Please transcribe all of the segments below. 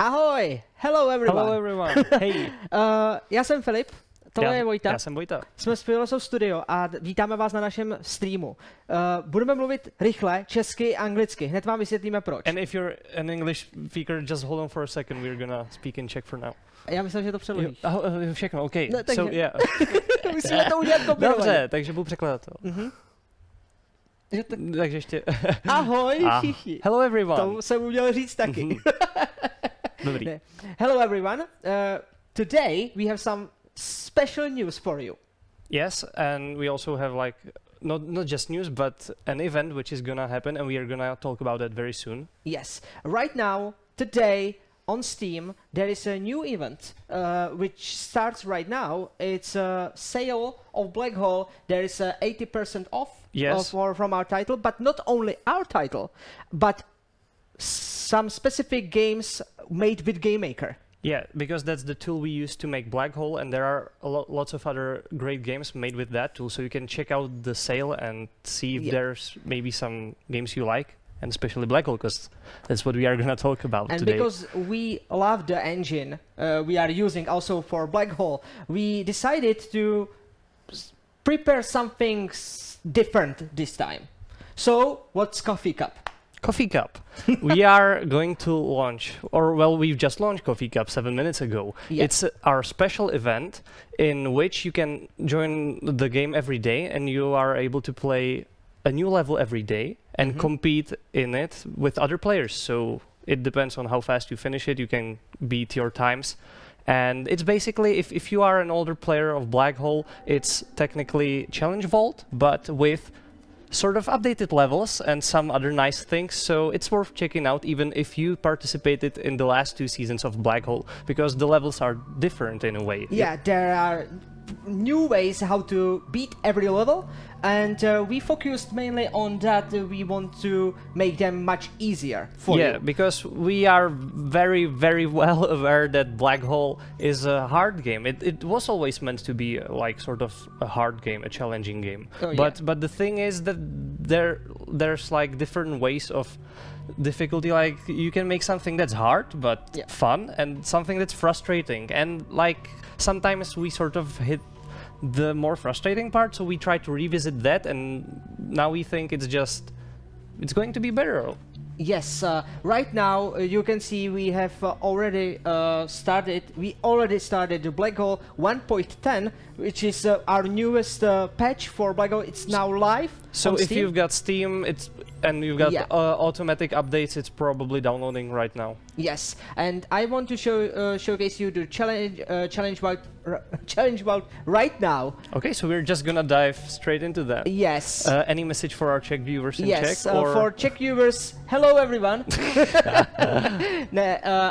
Ahoj! Hello everyone! Hello everyone! Hey! Já jsem Filip, tohle je Vojta. Já jsem Vojta. Jsme z FiolaSoft Studio a vítáme vás na našem streamu. Budeme mluvit rychle, česky, anglicky. Hned vám vysvětlíme proč. And if you're an English speaker, just hold on for a second, we're gonna speak in Czech for now. Já myslím, že to přeložíš. Všechno, OK. No, takže... So, yeah. Musíme to udělat kopírovaně. Dobře, takže budu překladatel. Takže ještě... Ahoj všichni. Hello everyone. To jsem uměl říct taky. Dobrý. Hello everyone. Today we have some special news for you. Yes, and we also have like not just news, but an event which is gonna happen, and we are gonna talk about that very soon. Yes, right now, today on Steam, there is a new event which starts right now. It's a sale of Blackhole. There is 80% off from our title, but not only our title, but some specific games made with GameMaker. Yeah, because that's the tool we use to make Blackhole, and there are lots of other great games made with that tool, so you can check out the sale and see if there's maybe some games you like, and especially Blackhole, because that's what we are going to talk about today. And because we love the engine we are using also for Blackhole, we decided to prepare something different this time. So, what's Coffee Cup? Coffee Cup. We are going to launch, or well, we've just launched Coffee Cup 7 minutes ago. Yeah. It's our special event in which you can join the game every day, and you are able to play a new level every day and compete in it with other players. So it depends on how fast you finish it. You can beat your times. And it's basically, if you are an older player of Blackhole, it's technically Challenge Vault, but with sort of updated levels and some other nice things, so it's worth checking out even if you participated in the last 2 seasons of Blackhole, because the levels are different in a way. Yeah, there are new ways how to beat every level, and we focused mainly on that. We want to make them much easier for you. Yeah, because we are very, very well aware that Blackhole is a hard game. It was always meant to be like sort of a hard game, a challenging game. Oh, but the thing is that there's like different ways of difficulty. Like you can make something that's hard but fun, and something that's frustrating, and like sometimes we sort of hit the more frustrating part, so we try to revisit that, and now we think it's going to be better. Yes, right now you can see we have already started the Blackhole 1.10, which is our newest patch for Blackhole. It's now live. So if you've got Steam, and you've got automatic updates, it's probably downloading right now. Yes, and I want to showcase you the challenge vault right now. Okay, so we're just gonna dive straight into that. Yes. Any message for our Czech viewers in Czech? Yes, for Czech viewers, hello everyone.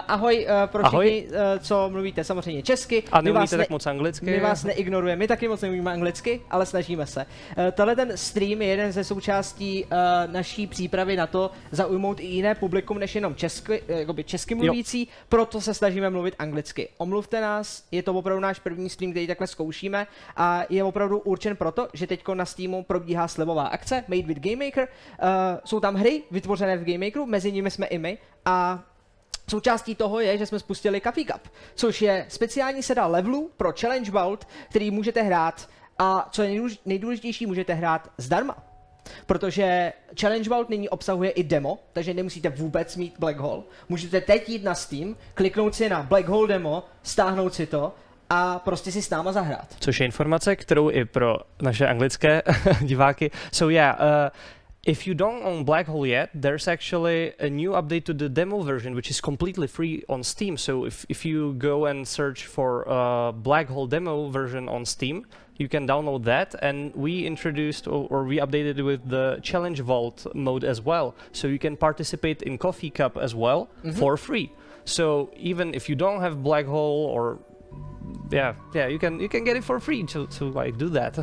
Ahoj pro všechny, co mluvíte samozřejmě česky. A nemluvíte tak moc anglicky. My vás neignorujeme, my taky moc nemluvíme anglicky, ale snažíme se. Tenhle ten stream je jeden ze součástí naší přípravy na to zaujmout i jiné publikum než jenom česky mluvící, proto se snažíme mluvit anglicky. Omluvte nás, je to opravdu náš první stream, který takhle zkoušíme, a je opravdu určen proto, že teďko na Steamu probíhá slevová akce Made with GameMaker. Jsou tam hry vytvořené v GameMakeru, mezi nimi jsme i my, a součástí toho je, že jsme spustili Coffee Cup, což je speciální sada levelů pro Challenge Vault, který můžete hrát, a co je nejdůležitější, můžete hrát zdarma. Protože Challenge Vault nyní obsahuje i demo, takže nemusíte vůbec mít Blackhole. Můžete teď jít na Steam, kliknout si na Blackhole demo, stáhnout si to a prostě si s náma zahrát. Což je informace, kterou i pro naše anglické diváky. So yeah, if you don't own Blackhole yet, there's actually a new update to the demo version, which is completely free on Steam. So if you go and search for Blackhole demo version on Steam, you can download that, and we introduced or we updated it with the Challenge Vault mode as well, so you can participate in Coffee Cup as well for free. So even if you don't have Blackhole, or you can get it for free to like do that.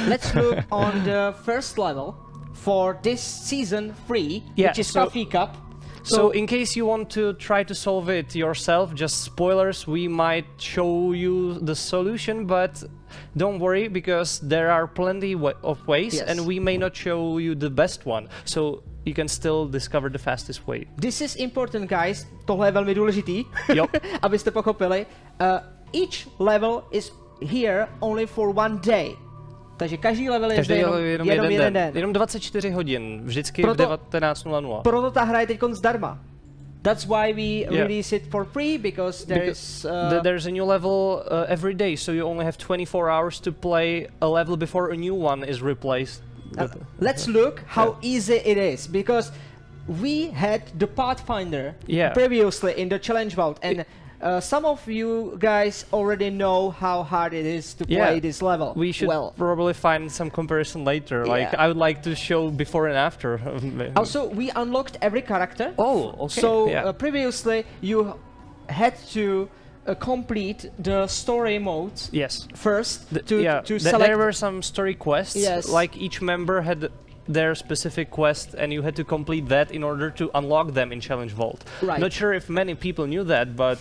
Let's look on the first level for this season free, which is Coffee Cup. So in case you want to try to solve it yourself, just spoilers, we might show you the solution, but don't worry, because there are plenty of ways, and we may not show you the best one. So you can still discover the fastest way. This is important, guys. Tohle je velmi důležitý, abyste pochopili. Each level is here only for one day. Takže každý level je jenom jeden den. Jenom 24 hodin, vždycky v 19:00. Proto ta hra je teď zdarma. That's why we release it for free, because there's a new level every day, so you only have 24 hours to play a level before a new one is replaced. Let's look how easy it is, because we had the Pathfinder previously in the challenge vault, and some of you guys already know how hard it is to play this level. We should probably find some comparison later. Like I would like to show before and after. Also, we unlocked every character. Oh, okay. So previously you had to complete the story modes first to select. There were some story quests. Like each member had their specific quest, and you had to complete that in order to unlock them in Challenge Vault. Right. Not sure if many people knew that, but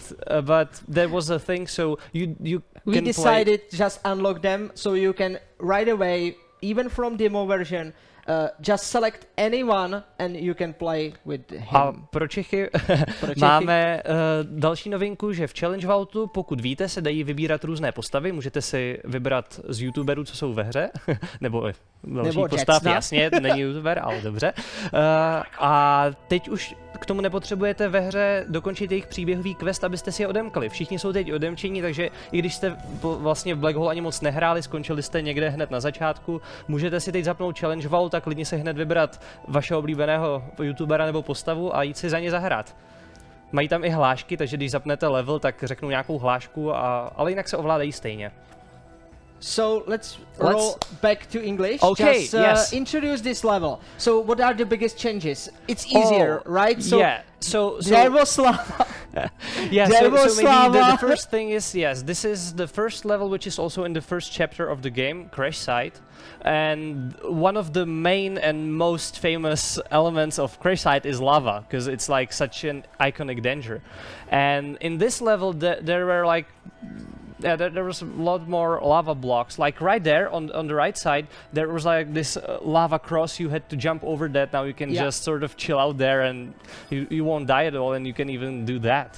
that was a thing. So we decided just unlock them, so you can right away, even from demo version, just select anyone and you can play with him. A pro Čechy máme další novinku, že v Challenge Vaultu, pokud víte, se dají vybírat různé postavy. Můžete si vybrat z youtuberů, co jsou ve hře, nebo další postav, jasně, není youtuber, ale dobře. A teď už k tomu nepotřebujete ve hře dokončit jejich příběhový quest, abyste si je odemkli. Všichni jsou teď odemčení, takže i když jste vlastně v Blackhole ani moc nehráli, skončili jste někde hned na začátku, můžete si teď zapnout Challenge Vault a klidně si hned vybrat vašeho oblíbeného youtubera nebo postavu a jít si za ně zahrát. Mají tam i hlášky, takže když zapnete level, tak řeknou nějakou hlášku, ale jinak se ovládají stejně. So let's roll back to English. Okay, just introduce this level. So what are the biggest changes? It's easier, right? So there was lava. So maybe the first thing is, this is the first level, which is also in the first chapter of the game, Crash Site. And one of the main and most famous elements of Crash Site is lava, because it's like such an iconic danger. And in this level, there were like there was a lot more lava blocks. Like right there on the right side, there was like this lava cross. You had to jump over that. Now you can just sort of chill out there, and you won't die at all, and you can even do that.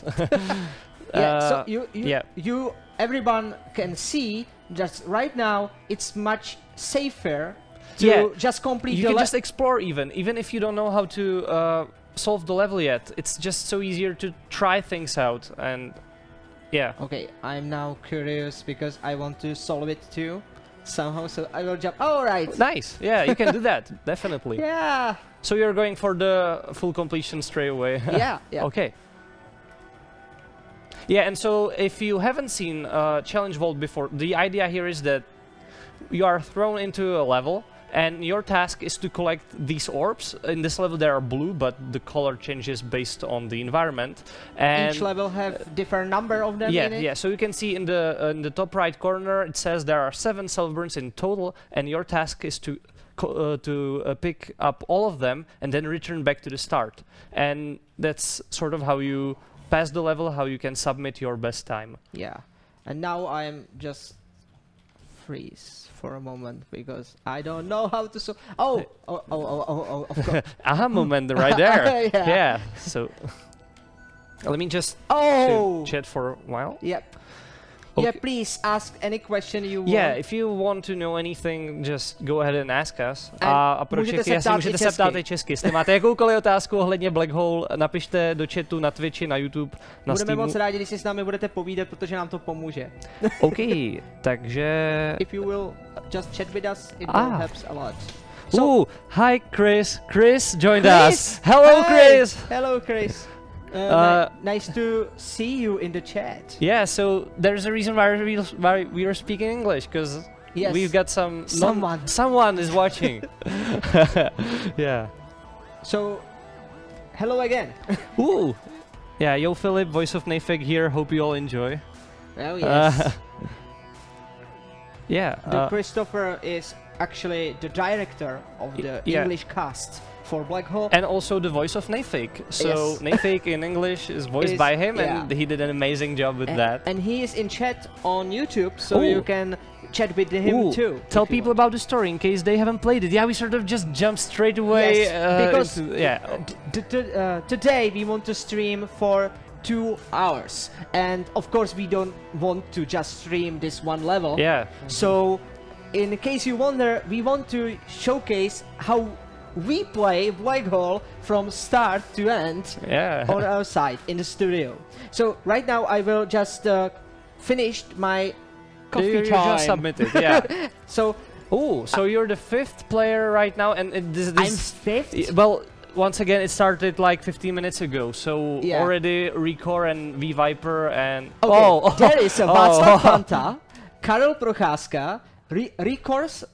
So you everyone can see just right now. It's much safer to just complete. You can just explore even if you don't know how to solve the level yet. It's just so easier to try things out and. Yeah. Okay, I'm now curious because I want to solve it too, somehow. So I will jump. Oh, right. Nice. Yeah, you can do that definitely. Yeah. So you're going for the full completion straight away. Yeah. Okay. Yeah, and so if you haven't seen Challenge Vault before, the idea here is that you are thrown into a level. And your task is to collect these orbs. In this level there are blue, but the color changes based on the environment. And each level have different number of them in it? Yeah, so you can see in the top right corner it says there are 7 Silverburns in total, and your task is to pick up all of them and then return back to the start. And that's sort of how you pass the level, how you can submit your best time. Yeah, and now I'm just freeze for a moment because I don't know how to of course. Aha moment right there. Yeah. So let me just chat for a while. Yep. Okay. Yeah, please ask any question you want. Yeah, if you want to know anything, just go ahead and ask us. A pro Čechy můžete se ptát i česky. Jestli máte jakoukoliv otázku ohledně Blackhole, napište do chatu na Twitchi, na YouTube, na Steamu. Budeme moc rádi, když si s námi budete povídat, protože nám to pomůže. OK, takže... If you will just chat with us, it will helps a lot. So, hi Chris. Chris joined us. Hello, Chris. Hello, Chris. Nice to see you in the chat. Yeah, so there's a reason why we are speaking English, because we've got someone is watching. Yeah. So, hello again. Ooh. Yeah, yo Philip, voice of Nafig here. Hope you all enjoy. Oh yes. Yeah. Christopher is actually the director of the English cast for Blackhole. And also the voice of Nayfake. So Yes. Nayfake in English is voiced by him, and he did an amazing job with that. And he is in chat on YouTube, so you can chat with him too. Tell people about the story in case they haven't played it. Yeah, we sort of just jumped straight away. Yes, because today we want to stream for 2 hours, and of course we don't want to just stream this one level. Yeah. So, in case you wonder, we want to showcase how we play Blackhole from start to end on our side in the studio. So right now I will just finish my coffee time. You just submitted, yeah. So, so you're the 5th player right now, and this I'm 5th. Well, once again, it started like 15 minutes ago, so already Rekor and V-Viper and... there is a Václav Fanta, Karel Procházka, Rekor,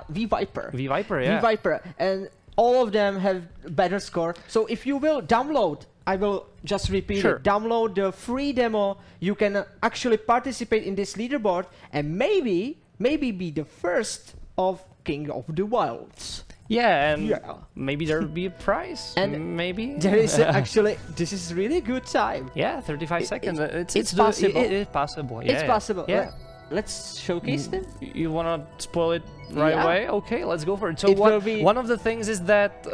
V-Viper. V-Viper, and all of them have better score. So if you will download, I will just repeat it, download the free demo, you can actually participate in this leaderboard and maybe be the first of King of the Wilds. Yeah, and maybe there will be a prize. And maybe there is actually, this is really good time. Yeah, 35 seconds. It's possible. It is possible. Yeah, it's possible. Yeah. Let's showcase them. You wanna spoil it right away? Okay, let's go for it. So one of the things is that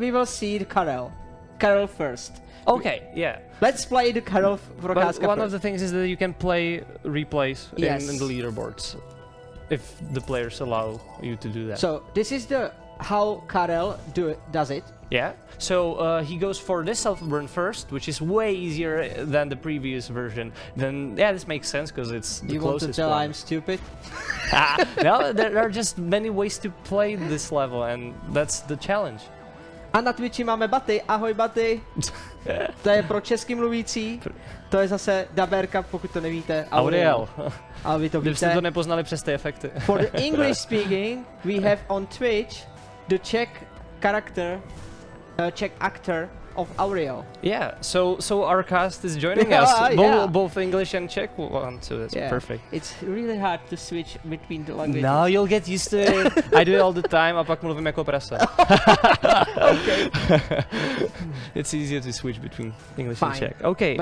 we will see the Karel first. Okay, yeah. Let's play the Karel Procházka. One of the things is that you can play replays in the leaderboards, if the players allow you to do that. So this is how Karel does it. Yeah. So he goes for this self-burn first, which is way easier than the previous version. Then this makes sense because it's the closest one. You want to tell I'm stupid? No, there are just many ways to play this level, and that's the challenge. A na Twitchi máme Baty. Ahoj Baty. To je pro česky mluvící. To je zase daberka, pokud to nevíte. Auriel. A vy to víte. Kdybyste to nepoznali přes ty efekty. For the English speaking, we have on Twitch the Czech character, Czech actor of Auriel. Yeah, so our cast is joining us, both English and Czech one, so that's perfect. It's really hard to switch between the languages. No, you'll get used to it. I do it all the time, a pak mluvím jako prasa. Okay. It's easier to switch between English and Czech. Okay.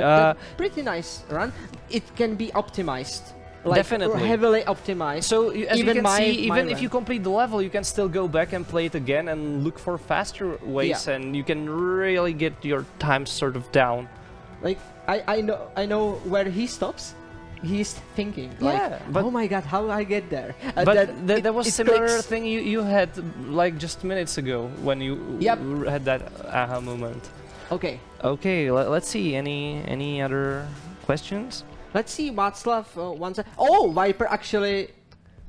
Pretty nice run. It can be optimized. Definitely. Heavily optimized. So as you can see, even if you complete the level, you can still go back and play it again and look for faster ways, and you can really get your time sort of down. Like I know where he stops. He's thinking, but oh my god, how do I get there? But there was a similar thing you had like just minutes ago when you had that aha moment. Okay. Okay, let's see. Any other questions? Let's see, Václav wants. Oh, Viper actually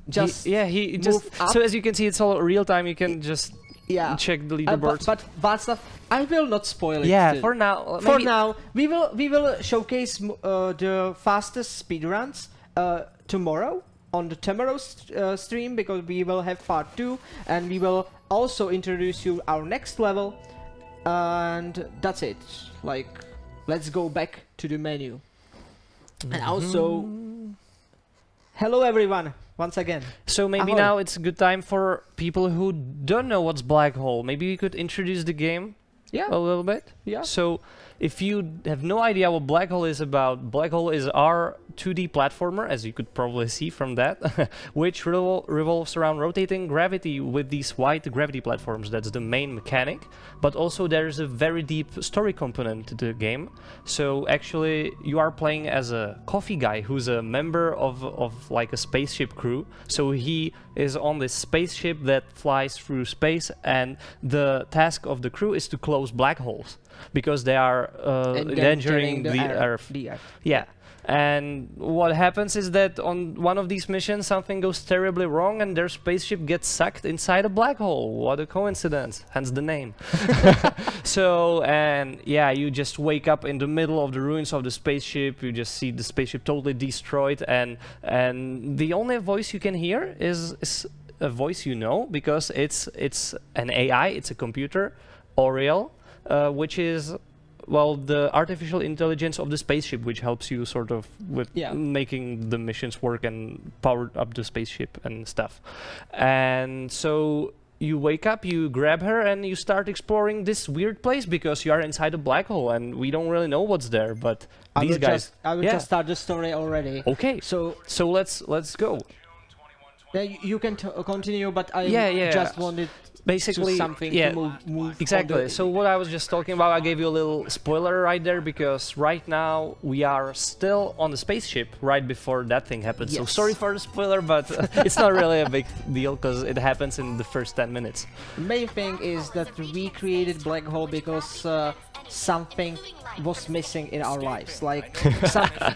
just he just up. So as you can see, it's all real time. You can just check the leaderboards. But Václav, I will not spoil it. Yeah, for now. For now, we will showcase the fastest speedruns tomorrow on the tomorrow's stream, because we will have part 2, and we will also introduce you our next level, and that's it. Like, let's go back to the menu. And also, hello everyone, once again. So maybe now it's a good time for people who don't know what's Blackhole. Maybe we could introduce the game a little bit. Yeah. So if you have no idea what Blackhole is about, Blackhole is our 2D platformer, as you could probably see from that, which revolves around rotating gravity with these white gravity platforms. That's the main mechanic. But also there's a very deep story component to the game. So actually you are playing as a coffee guy who's a member of like a spaceship crew. So he is on this spaceship that flies through space, and the task of the crew is to close black holes, because they are endangering the Earth. Yeah. And what happens is that on one of these missions something goes terribly wrong and their spaceship gets sucked inside a black hole. What a coincidence, hence the name. So, and yeah, you just wake up in the middle of the ruins of the spaceship. You just see the spaceship totally destroyed, and the only voice you can hear is a voice you know, because it's an AI, it's a computer, Auriel, which is, well, the artificial intelligence of the spaceship, which helps you sort of with making the missions work and power up the spaceship and stuff. And so you wake up, you grab her, and you start exploring this weird place because you are inside a black hole, and we don't really know what's there. But these guys, I will just start the story already. Okay. So let's go. Yeah, you can continue, but I just wanted basically something to move exactly. So what I was just talking about, I gave you a little spoiler right there, because right now we are still on the spaceship right before that thing happens. So sorry for the spoiler, but it's not really a big deal because it happens in the first 10 minutes. The main thing is that we created Blackhole because something was missing in our lives. Like,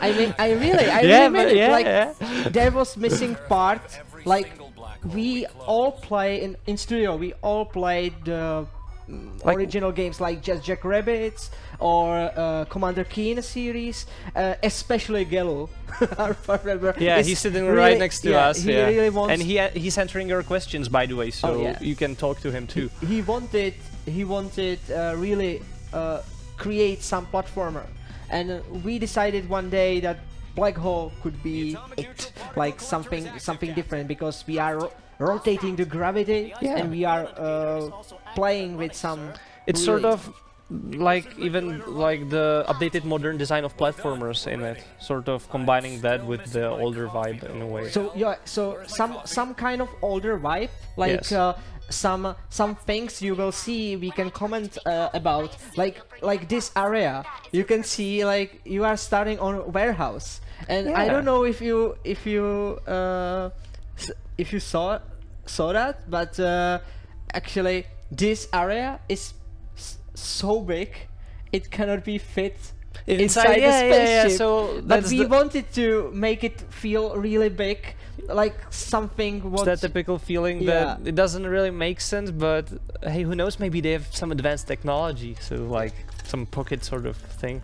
I really mean it. Like, there was missing part. Like, we all play in studio. We all played the original games like Just Jackrabbits or Commander Keen series, especially Gelu. I remember. Yeah, he's sitting right next to us. He really wants, and he's answering your questions, by the way, so you can talk to him too. He wanted really create some platformer, and we decided one day that Blackhole could be it, like something different, because we are rotating the gravity and we are playing with some. It's sort of like even like the updated modern design of platformers in it, sort of combining that with the older vibe in a way. So so some kind of older vibe, like some things you will see we can comment about, like this area. You can see like you are starting on a warehouse, and I don't know if you saw that, but actually this area is so big it cannot be fit inside the spaceship. So but we wanted to make it feel really big, like something what... It's that typical feeling that it doesn't really make sense, but hey, who knows, maybe they have some advanced technology, so like some pocket sort of thing.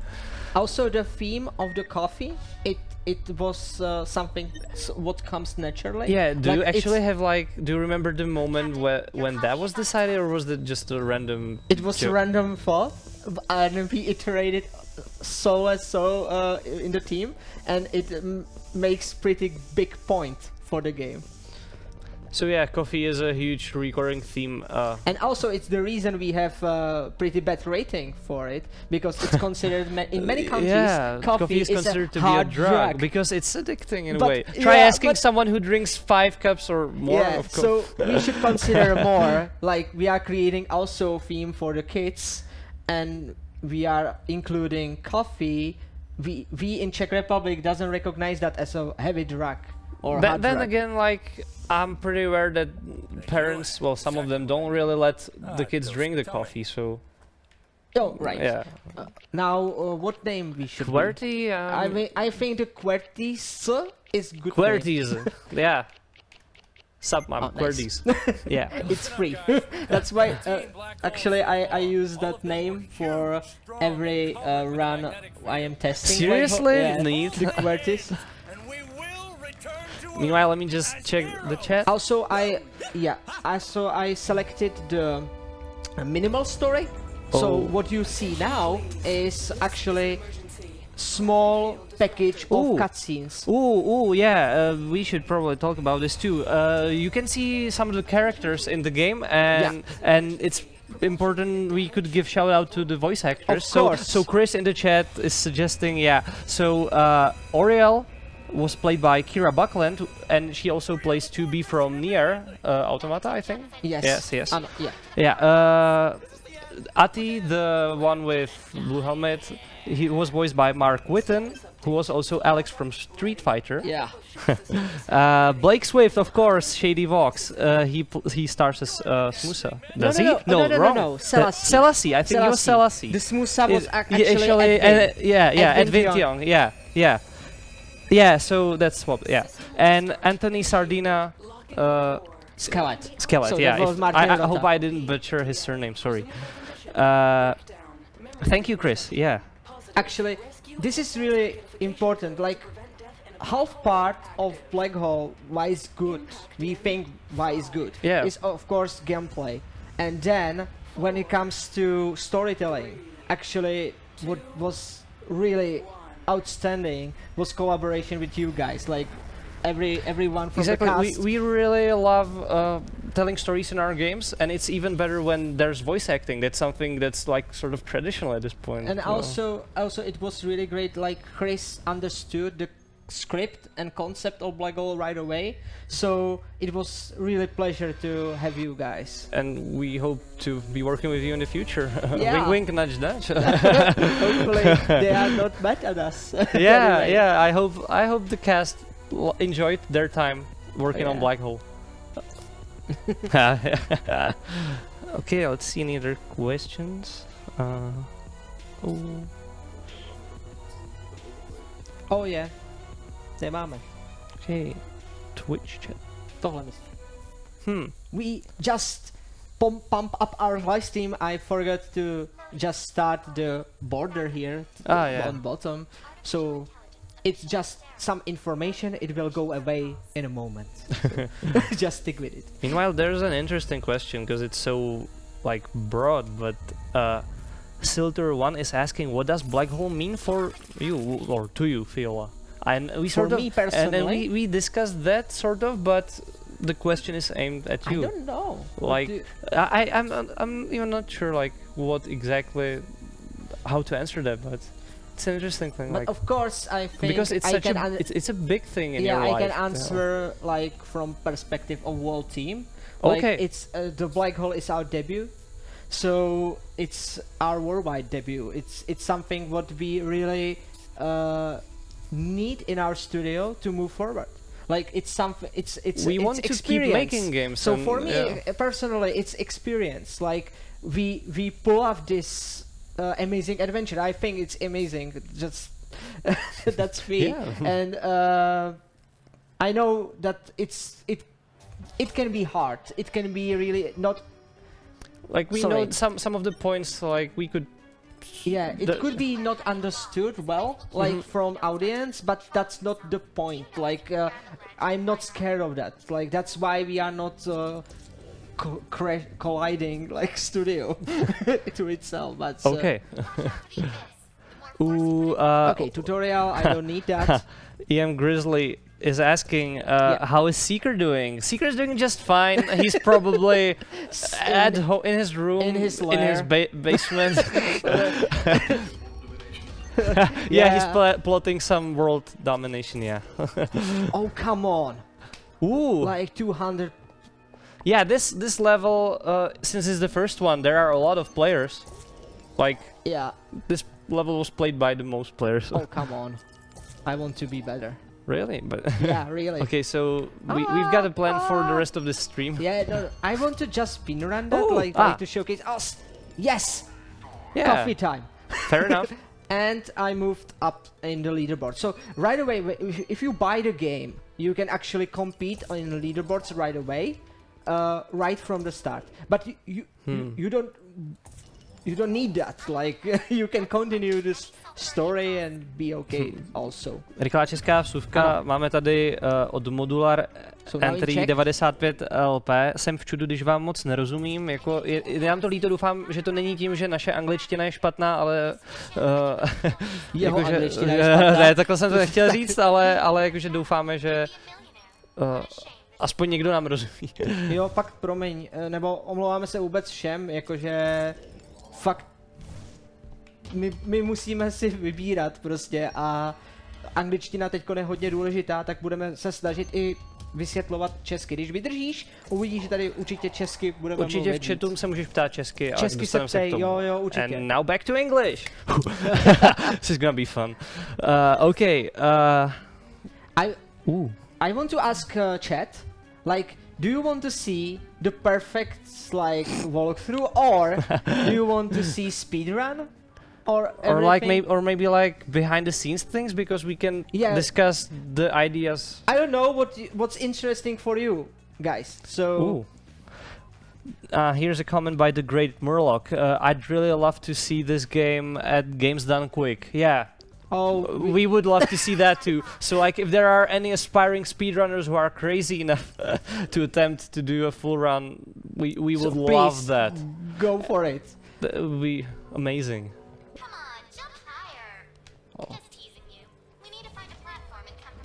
Also the theme of the coffee, it was something what comes naturally. Yeah, do you actually have like, do you remember the moment when that was decided, or was it just a random It was joke? a random thought, and we iterated so in the team, and it makes pretty big point for the game. So yeah, coffee is a huge recurring theme. And also it's the reason we have pretty bad rating for it, because it's considered in many countries coffee is considered to hard be a drug because it's addicting in a way. Yeah, Try asking someone who drinks 5 cups or more of coffee. So we should consider more, like we are creating also a theme for the kids, and we are including coffee. We in Czech Republic doesn't recognize that as a heavy drug or hard then drug. again, like, I'm pretty aware that parents, well, some of them don't really let the kids drink the coffee, so... Oh, right. Yeah. Now, what name we should QWERTY? I think the QWERTYs is good. QWERTYs, yeah. Sup, man, nice. QWERTYs. Yeah. It's free. That's why, actually, I use that name for every run I am testing. Seriously? Neat. The QWERTYs. Meanwhile, let me just check the chat. Also, I selected the minimal story. So what you see now is actually small package of cutscenes. Ooh, yeah. We should probably talk about this too. You can see some of the characters in the game, and it's important we could give shout out to the voice actors. Of course. So Chris in the chat is suggesting, So Oriel was played by Kira Buckland, and she also plays 2B from Nier Automata, I think. Yes. Yes. Yeah. Ati, the one with blue helmet, he was voiced by Mark Whitten, who was also Alex from Street Fighter. Yeah. Blake Swift, of course, Shady Vox. He stars as Smusa. Does he? No. Selassie. I think he was Selassie. The Smusa was actually Ed Vintiong. Yeah, so that's what. Yeah, and Anthony Sardina. Skelet. So I hope I didn't butcher his surname. Sorry. Thank you, Chris. Yeah. Actually, this is really important. Like, half part of Blackhole, why is good? We think why is good. Yeah. Is of course gameplay, and then when it comes to storytelling, actually, what was really outstanding was collaboration with you guys. Like everyone from the cast. We really love telling stories in our games, and it's even better when there's voice acting. That's something that's like sort of traditional at this point. And also it was really great. Like Chris understood the script and concept of Blackhole right away, so it was really pleasure to have you guys. And we hope to be working with you in the future. Yeah. Wink, wink, nudge, nudge. Hopefully they are not mad at us. Yeah, Anyway. yeah. I hope the cast enjoyed their time working on Blackhole. Okay, let's see any other questions. Oh yeah. Nemáme. Okay, Twitch chat. Tohle myslím. We just pump up our live stream. I forgot to just start the border here on bottom. So it's just some information. It will go away in a moment. Just stick with it. Meanwhile, there's an interesting question because it's so like broad, but Silter1 is asking, what does Blackhole mean for you or to you, Fiola? And we For me personally, and we discussed that sort of, but the question is aimed at you. I don't know. Like, I'm even not sure like what exactly, how to answer that, but it's an interesting thing. But like, of course, I think because it's such it's a big thing in your life. Yeah, I can answer like from perspective of whole team. Okay. Like, it's the Blackhole is our debut, so it's our worldwide debut. It's something what we really need in our studio to move forward. Like it's something. We want to keep making games. So for me personally, it's experience. Like we pull off this amazing adventure. I think it's amazing. Just that's me. Yeah. And I know that it can be hard. It can be really not. Like we know some of the points. Like we could. Yeah, it could be not understood well, like from audience, but that's not the point. Like I'm not scared of that. Like that's why we are not colliding like studio to itself. But okay. Okay, tutorial. I don't need that. EM Grizzly is asking, how is Seeker doing? Seeker's doing just fine. He's probably in his room, in his basement. Yeah, he's plotting some world domination. Yeah. Oh come on! Ooh. Like 200. Yeah, this level, since it's the first one, there are a lot of players. Like this level was played by the most players. Oh come on! I want to be better. Really? But yeah, really. Okay, so we've got a plan for the rest of the stream. Yeah, no, I want to just speedrun that, like to showcase. Oh, yes! Yeah. Coffee time. Fair enough. And I moved up in the leaderboard. So right away, if you buy the game, you can actually compete in the leaderboards right away, right from the start. But you don't need that. Like you can continue this story and be okay also. Rychlá česká vsuvka, máme tady od Modular Entry 95 LP. Jsem v čudu, když vám moc nerozumím. Jako, je nám to líto, doufám, že to není tím, že naše angličtina je špatná, ale... Jeho jako, angličtina je špatná. Ne, takhle jsem to nechtěl říct, ale jakože doufáme, že... aspoň někdo nám rozumí. Jo, fakt promiň, nebo omlouváme se vůbec všem, jakože... Fakt... My musíme si vybírat prostě a angličtina teďko je hodně důležitá, tak budeme se snažit i vysvětlovat česky. Když vydržíš, uvidíš, že tady určitě česky budeme mluvit. Určitě v chatu se můžeš ptát česky. Česky se ptej, jo, určitě. And now back to English. This is gonna be fun. Okay. I want to ask chat, like, do you want to see the perfect like walkthrough, or do you want to see speedrun? Or like maybe like behind the scenes things, because we can discuss the ideas. I don't know what's interesting for you guys. So here's a comment by the great Murloc. I'd really love to see this game at Games Done Quick. Yeah. Oh, we would love to see that too. So like if there are any aspiring speedrunners who are crazy enough to attempt to do a full run, we would love that. Go for it. That would be amazing.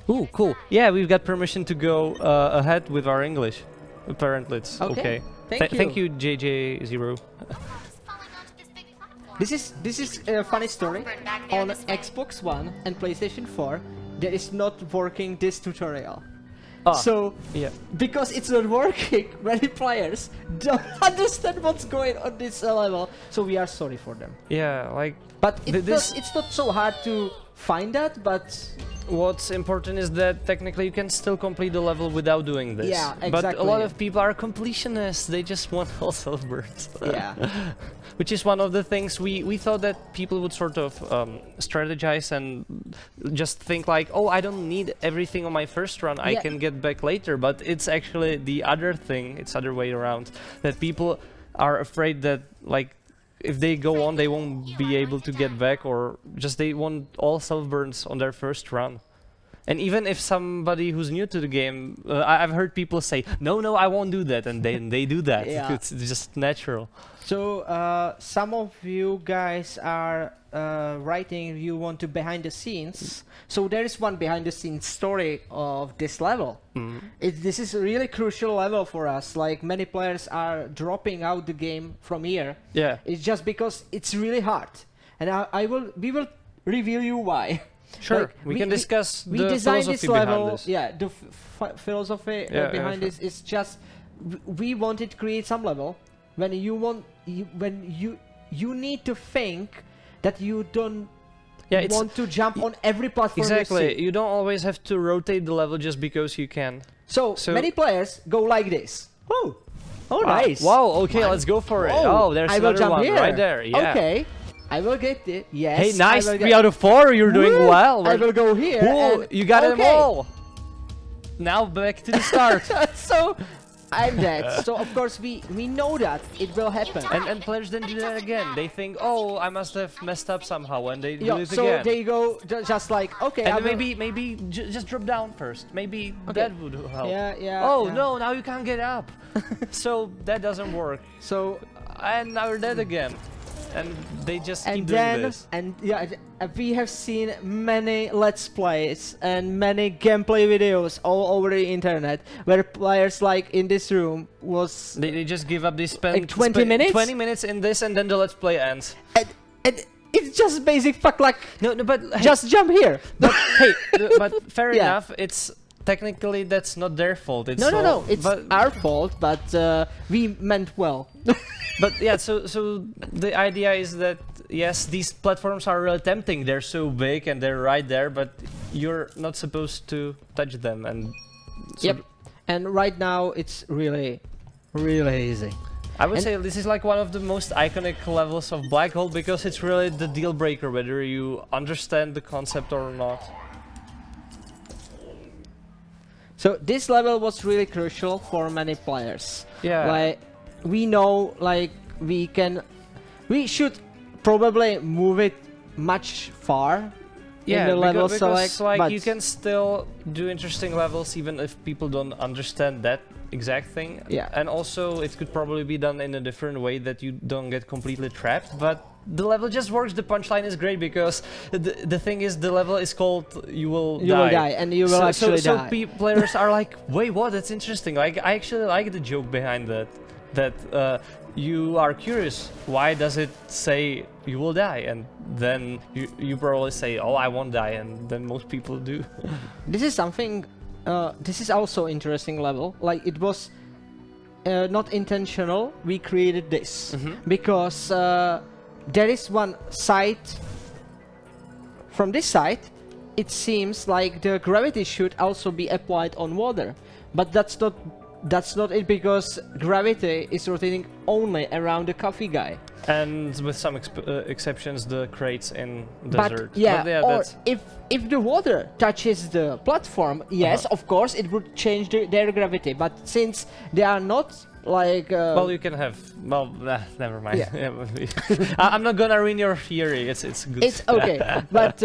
Ooh, cool. Yeah, we've got permission to go ahead with our English. apparently it's okay. Thank you. Thank you, JJ0. This is a funny story. On Xbox One and PlayStation 4, there is not working this tutorial. So, yeah, because it's not working, many players don't understand what's going on this level. So we are sorry for them. Yeah, like. But it's not so hard to find that, but. What's important is that technically you can still complete the level without doing this. Yeah, exactly. But a lot of people are completionists. They just want all self-burns. Yeah. Which is one of the things we thought that people would sort of strategize and just think like, oh, I don't need everything on my first run. I can get back later. But it's actually the other thing. It's other way around. That people are afraid that like, if they go on, they won't be able to get back, or just they want all self-burns on their first run. And even if somebody who's new to the game, I've heard people say, no, I won't do that, and then they do that. Yeah. It's just natural. So some of you guys are writing you want to behind the scenes. So there is one behind the scenes story of this level. This is a really crucial level for us. Like many players are dropping out the game from here. Yeah. It's just because it's really hard. And we will reveal you why. Sure, like we can discuss the designed philosophy this level, behind this. Yeah, the philosophy behind this is just we wanted to create some level when you need to think that you don't want to jump on every platform. Exactly, you don't always have to rotate the level just because you can. So many players go like this. Oh, nice. Wow, okay, let's go for it. Oh, there's another one right there. Yeah. Okay. I will get it. Yes. Hey, nice. 3 out of 4. You're doing well. I will go here. Ooh, you got them all. Now back to the start. So I'm dead. So of course we know that it will happen. And players then do that again. They think, oh, I must have messed up somehow, and they do it so again. So they go just like, okay. And maybe just drop down first. Maybe that would help. Yeah. Oh no, now you can't get up. So that doesn't work. So and now you're dead again. And they just keep doing this. And yeah, we have seen many Let's Plays and many gameplay videos all over the internet where players like in this room was... They just give up, they spend like 20 minutes? 20 minutes in this and then the Let's Play ends. And it's just basic fuck like... No, but... Hey, just jump here! But hey, but fair enough, it's... Technically, that's not their fault. It's no, it's our fault, but we meant well. But yeah, so the idea is that yes, these platforms are really tempting. They're so big and they're right there, but you're not supposed to touch them. And so and right now it's really easy. I would say this is like one of the most iconic levels of Blackhole because it's really the deal breaker whether you understand the concept or not. So this level was really crucial for many players. Yeah. Like we know, like we should probably move it much far. Yeah, in the level because like you can still do interesting levels even if people don't understand that exact thing. Yeah. And also it could probably be done in a different way that you don't get completely trapped, but the level just works. The punchline is great because the thing is the level is called You Will Die, and you will actually die. So players are like, wait, what? That's interesting. Like I actually like the joke behind that. That you are curious. Why does it say you will die? And then you probably say, oh, I won't die, and then most people do. This is something. This is also interesting level. Like it was not intentional. We created this because. There is one side. From this side, it seems like the gravity should also be applied on water, but that's not it because gravity is rotating only around the coffee guy. And with some exceptions, the crates in desert. But yeah, or if the water touches the platform, yes, of course it would change their gravity. But since they are not. Like well, you can have never mind. Yeah. I'm not gonna ruin your theory. It's good. It's okay, but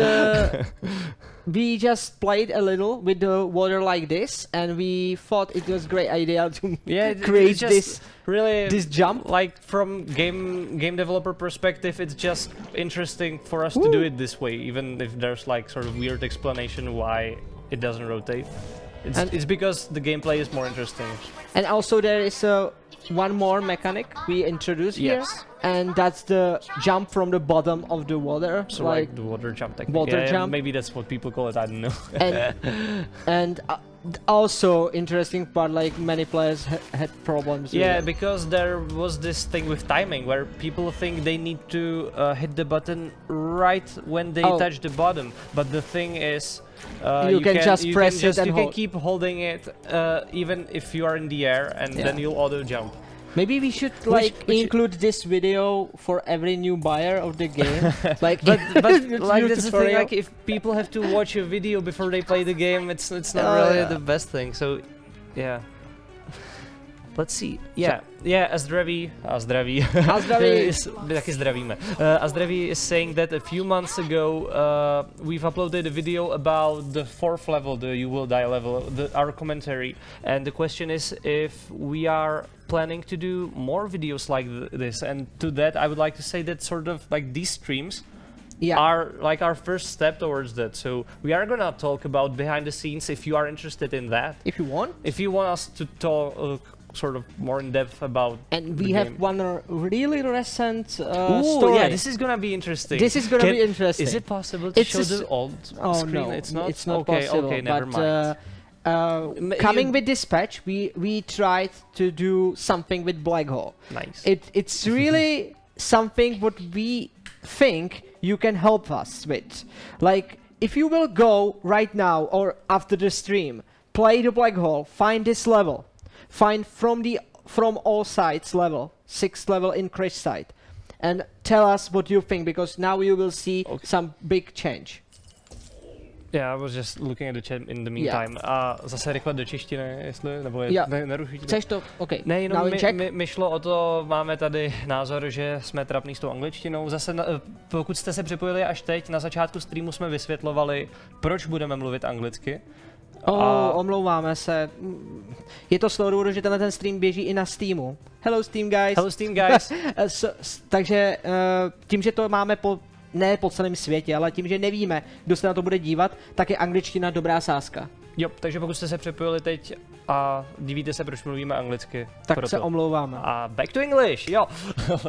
we just played a little with the water like this, and we thought it was a great idea to create this jump. Like from game developer perspective, it's just interesting for us to do it this way, even if there's like sort of weird explanation why it doesn't rotate. It's because the gameplay is more interesting. And also there is one more mechanic we introduced here, and that's the jump from the bottom of the water. So like the water jump technique. Water jump. Maybe that's what people call it, I don't know. And also interesting part, like many players had problems with it. Because there was this thing with timing where people think they need to hit the button right when they touch the bottom, but the thing is you can just press it and you can keep holding it even if you are in the air, and then you'll auto jump. Maybe we should include this video for every new buyer of the game. Like, but like that's the thing. Like, if people have to watch a video before they play the game, it's not really the best thing. So, yeah. Let's see. Azdraví is saying that a few months ago we've uploaded a video about the 4th level, the You Will Die level, our commentary, and the question is if we are planning to do more videos like this. And to that, I would like to say that sort of like these streams are like our first step towards that. So we are gonna talk about behind the scenes if you are interested in that. If you want us to talk sort of more in depth about. And we have one really recent story. Yeah, this is gonna be interesting. This is gonna be interesting. Is it possible to show the old screen? No, it's not. It's not possible. Okay, never mind. Coming with this patch, we tried to do something with Blackhole. Nice. It's really something what we think you can help us with. Like, if you will go right now or after the stream, play the Blackhole, find this level, find from all sides level, 6th level increase side, and tell us what you think, because now you will see some big change. Yeah, I was just looking at the chat in the meantime. A zase rychle do češtiny, jestli, nebo nerušíte. Chceš to? OK. Ne, jenom mi šlo o to, máme tady názor, že jsme trapný s tou angličtinou. Zase, pokud jste se připojili až teď, na začátku streamu jsme vysvětlovali, proč budeme mluvit anglicky. Omlouváme se. Je to z toho důvodu, že ten stream běží i na Steamu. Hello Steam guys. Hello Steam guys. Takže tím, že to máme ne po celém světě, ale tím, že nevíme, kdo se na to bude dívat, tak je angličtina dobrá sázka. Jo, takže pokud jste se připojili teď a divíte se, proč mluvíme anglicky, tak se omlouváme. A back to English, jo.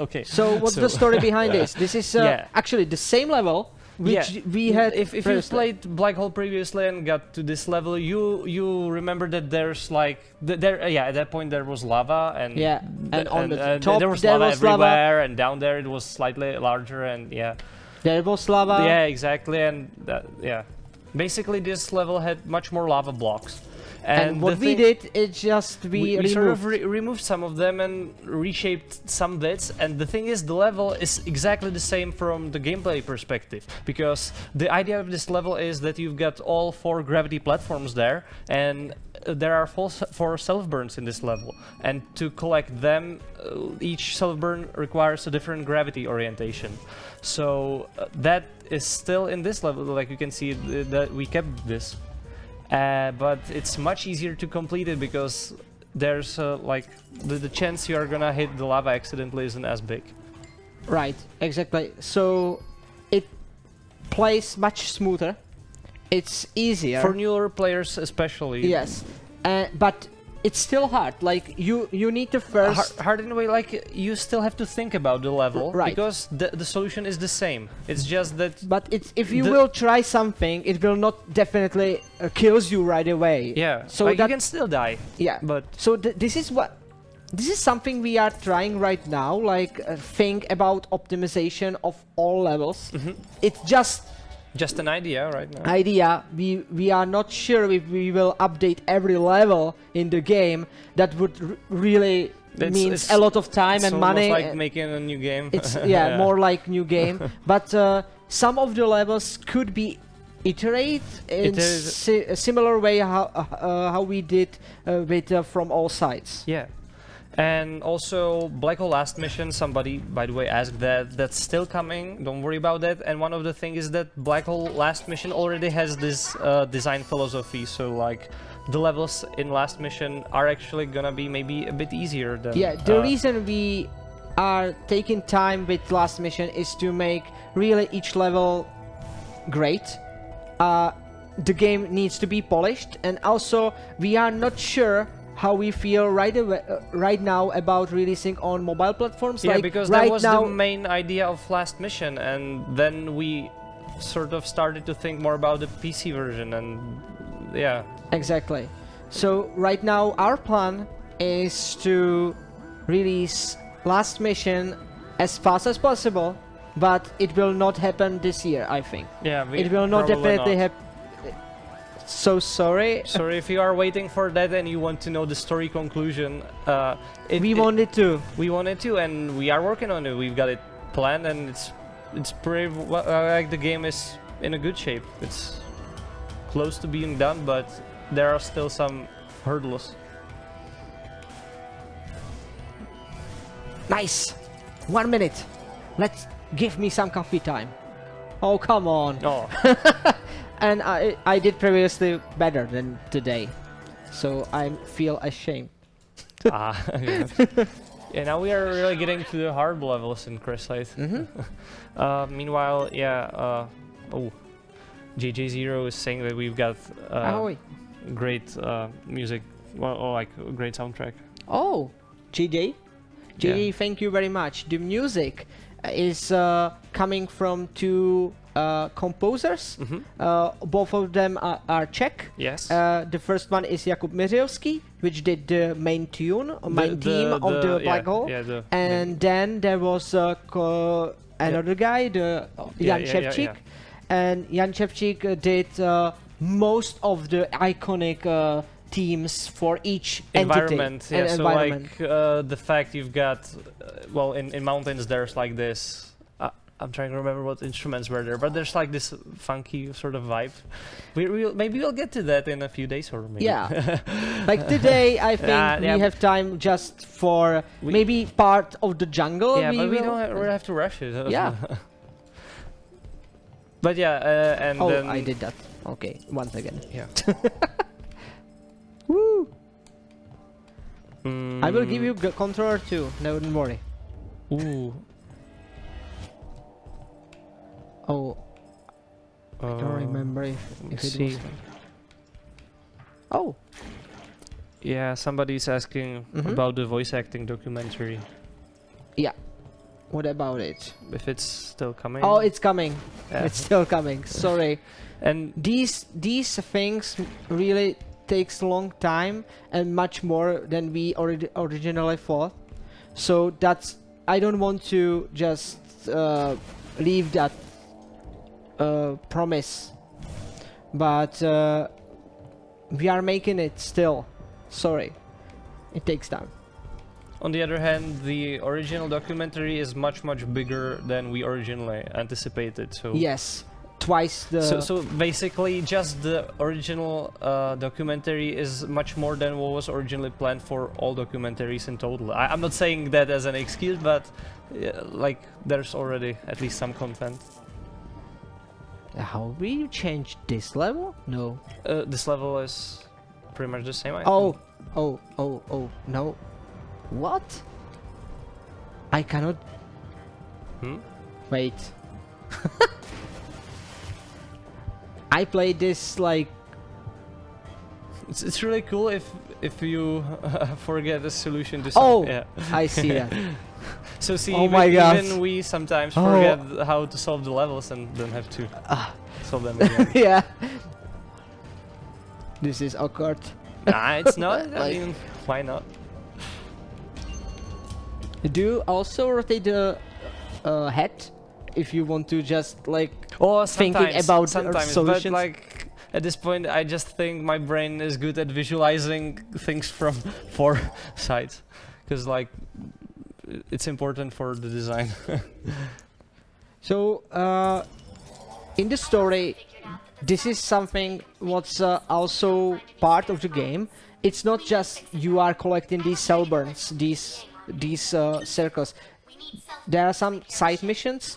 Okay. So what's the story behind this? This is actually the same level which we had. If you played Blackhole previously and got to this level, you remember that there's like at that point there was lava and and on the top there was lava everywhere, and down there it was slightly larger, and there was lava. Yeah, exactly, and basically this level had much more lava blocks. And what we did is just we sort of removed some of them and reshaped some bits, and the thing is, the level is exactly the same from the gameplay perspective, because the idea of this level is that you've got all 4 gravity platforms there, and there are 4 self-burns in this level, and to collect them, each self-burn requires a different gravity orientation. So that is still in this level, like you can see that we kept this. But it's much easier to complete it because there's like the chance you are gonna hit the lava accidentally isn't as big. Right, exactly. So it plays much smoother. It's easier for newer players, especially. Yes, but it's still hard. Like you need to first hard in a way. Like you still have to think about the level, because the solution is the same. It's just that. But if you will try something, it will not definitely kills you right away. Yeah. So like you can still die. Yeah. But so this is something we are trying right now. Like think about optimization of all levels. It's just an idea right now. We are not sure if we will update every level in the game. That would really means a lot of time and money. It's like making a new game. It's more like new game. But some of the levels could be iterate in a similar way how we did with From All Sides. Yeah. And also, Blackhole Last Mission, somebody, by the way, asked that's still coming, don't worry about that. And one of the things is that Blackhole Last Mission already has this design philosophy, so like, the levels in Last Mission are actually gonna be maybe a bit easier than... Yeah, the reason we are taking time with Last Mission is to make really each level great. the game needs to be polished, and also we are not sure how we feel right now about releasing on mobile platforms. Yeah, like because right that was now, the main idea of last mission, and then we sort of started to think more about the PC version, and yeah. Exactly. So right now our plan is to release last mission as fast as possible, but it will not happen this year, I think. Yeah, it will not definitely happen. So sorry. Sorry if you are waiting for that and you want to know the story conclusion. We wanted to. We wanted to, and we are working on it. We've got it planned, and it's pretty like the game is in a good shape. It's close to being done, but there are still some hurdles. Nice. 1 minute. Let's give me some coffee time. Oh, come on. Oh. And I did previously better than today, so I feel ashamed. Yeah. Yeah, now we are really getting to the hard levels in Chrysalis. Meanwhile, yeah, oh, JJ0 is saying that we've got great music, well, like a great soundtrack. Oh, JJ, Yeah. thank you very much. The music is coming from two composers. Both of them are Czech. Yes. The first one is Jakub Miřilský, which did the main tune, main theme of the Blackhole. Yeah, and then there was another guy, Jan Ševčík. And Jan Ševčík did most of the iconic themes for each environment. entity. Yeah, so environment. like the fact you've got, well, in mountains there's like this. I'm trying to remember what instruments were there, but there's like this funky sort of vibe. Maybe we'll get to that in a few days, or maybe. Yeah, like today I think we have time just for maybe part of the jungle. Yeah, but we don't have to rush it. Yeah. But yeah, and then I did that. Okay, once again. Yeah. Woo! I will give you the controller too. No, don't worry. Ooh. Oh, I don't remember if it was. Oh. Yeah, somebody's asking about the voice acting documentary. Yeah. What about it? If it's still coming. Oh, it's coming. Yeah. It's still coming. Sorry. And these things really takes a long time and much more than we originally thought. So that's, I don't want to just leave that promise, but we are making it still. Sorry, it takes time. on the other hand, the original documentary is much bigger than we originally anticipated. So yes, twice the. So basically, just the original documentary is much more than what was originally planned for all documentaries in total. I'm not saying that as an excuse, but like there's already at least some content. How will you change this level? No. This level is pretty much the same. I Oh, think. no. What? I cannot. Wait. I played this like. It's really cool if you forget a solution to something. Oh, yeah. I see that. So see, Oh my God. even we sometimes forget how to solve the levels and then have to solve them again. Yeah. This is awkward. Nah, it's not. I mean, why not? Do you also rotate the head if you want to just like thinking about sometimes, solutions? but like at this point, I just think my brain is good at visualizing things from 4 sides, because like it's important for the design. So in the story, this is something what's also part of the game. It's not just you are collecting these cellburns, these circles. There are some side missions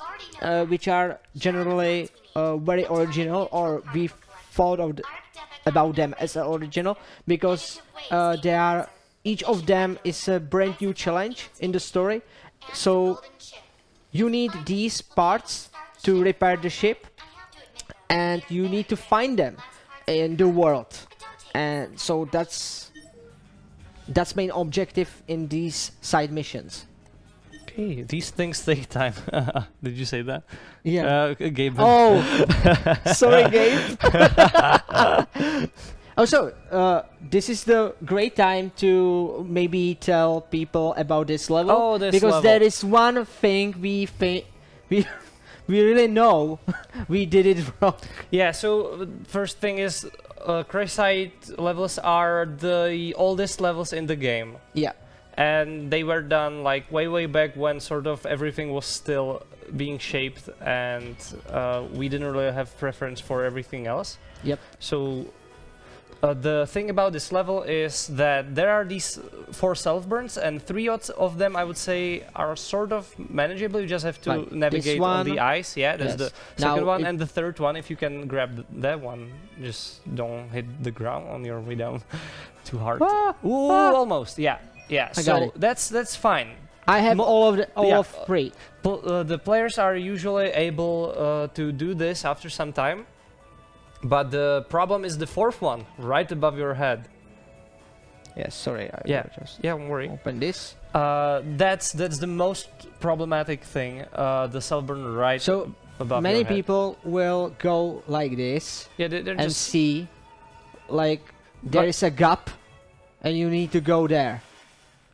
which are generally very original, or we thought about them as original because they are. Each of them is a brand new challenge in the story. So you need these parts to repair the ship, and you need to find them. in the world, and so that's main objective in these side missions. Okay, these things take time. Did you say that? Yeah. Gabe. Oh, sorry, Gabe. Also, this is the great time to maybe tell people about this level. Oh, this because level. there is one thing we really know we did it wrong. Yeah. So first thing is, crash site levels are the oldest levels in the game. Yeah. And they were done like way back when sort of everything was still being shaped, and we didn't really have preference for everything else. Yep. So the thing about this level is that there are these 4 self-burns, and 3 of them I would say are sort of manageable. You just have to Like navigate on the ice. Yeah, that's the second one, and the third one, if you can grab that one, just don't hit the ground on your way down too hard. Ooh, almost. Yeah. Yeah, so that's fine. I have all of 3. The players are usually able to do this after some time, but the problem is the 4th one, right above your head. Yes, sorry. Don't worry. Open this. That's the most problematic thing. The self-burn right above many your head. people will go like this. Yeah, they're and just see, like there is a gap, and you need to go there.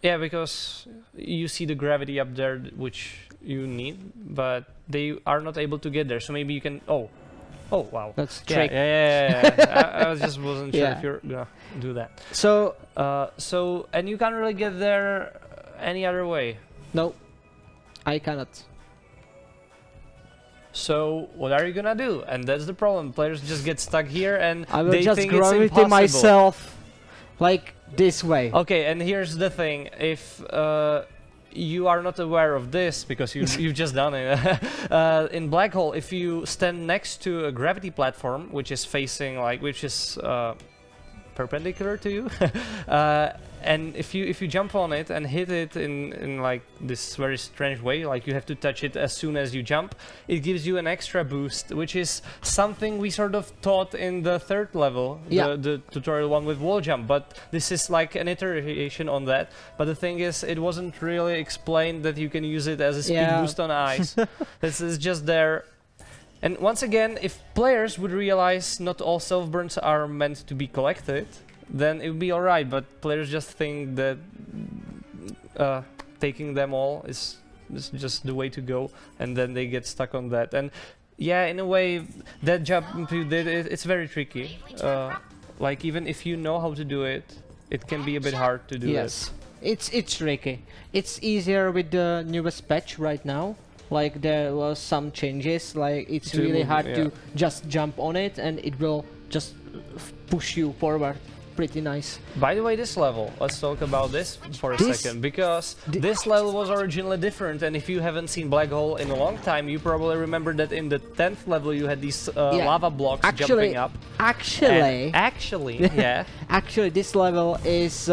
Yeah, because you see the gravity up there, which you need, but they are not able to get there. So maybe you can. Oh, wow. That's trick. Yeah. I just wasn't sure if you're gonna do that. So, and you can't really get there any other way. No, I cannot. So what are you gonna do? And that's the problem. Players just get stuck here, and I will they just think it's gravity impossible. myself, like this way. Okay, and here's the thing: if you are not aware of this because you've just done it in Blackhole, if you stand next to a gravity platform which is facing which is perpendicular to you, and if you jump on it and hit it in like this very strange way, like you have to touch it as soon as you jump, it gives you an extra boost, which is something we sort of taught in the 3rd level, the tutorial one with wall jump, but this is like an iteration on that. But the thing is, it wasn't really explained that you can use it as a speed boost on ice. This is just there. And once again, if players would realize not all self-burns are meant to be collected, then it would be alright, but players just think that taking them all is just the way to go, and then they get stuck on that. And yeah, in a way, that jump you did, it's very tricky. Like, even if you know how to do it, it can be a bit hard to do it. Yes, it's tricky. It's easier with the newest patch right now. Like, there was some changes, like it's really hard to just jump on it, and it will just push you forward. Pretty nice. By the way, this level, let's talk about this for a second, because this level was originally different, and if you haven't seen Blackhole in a long time, you probably remember that in the 10th level you had these lava blocks jumping up. Actually, actually, this level is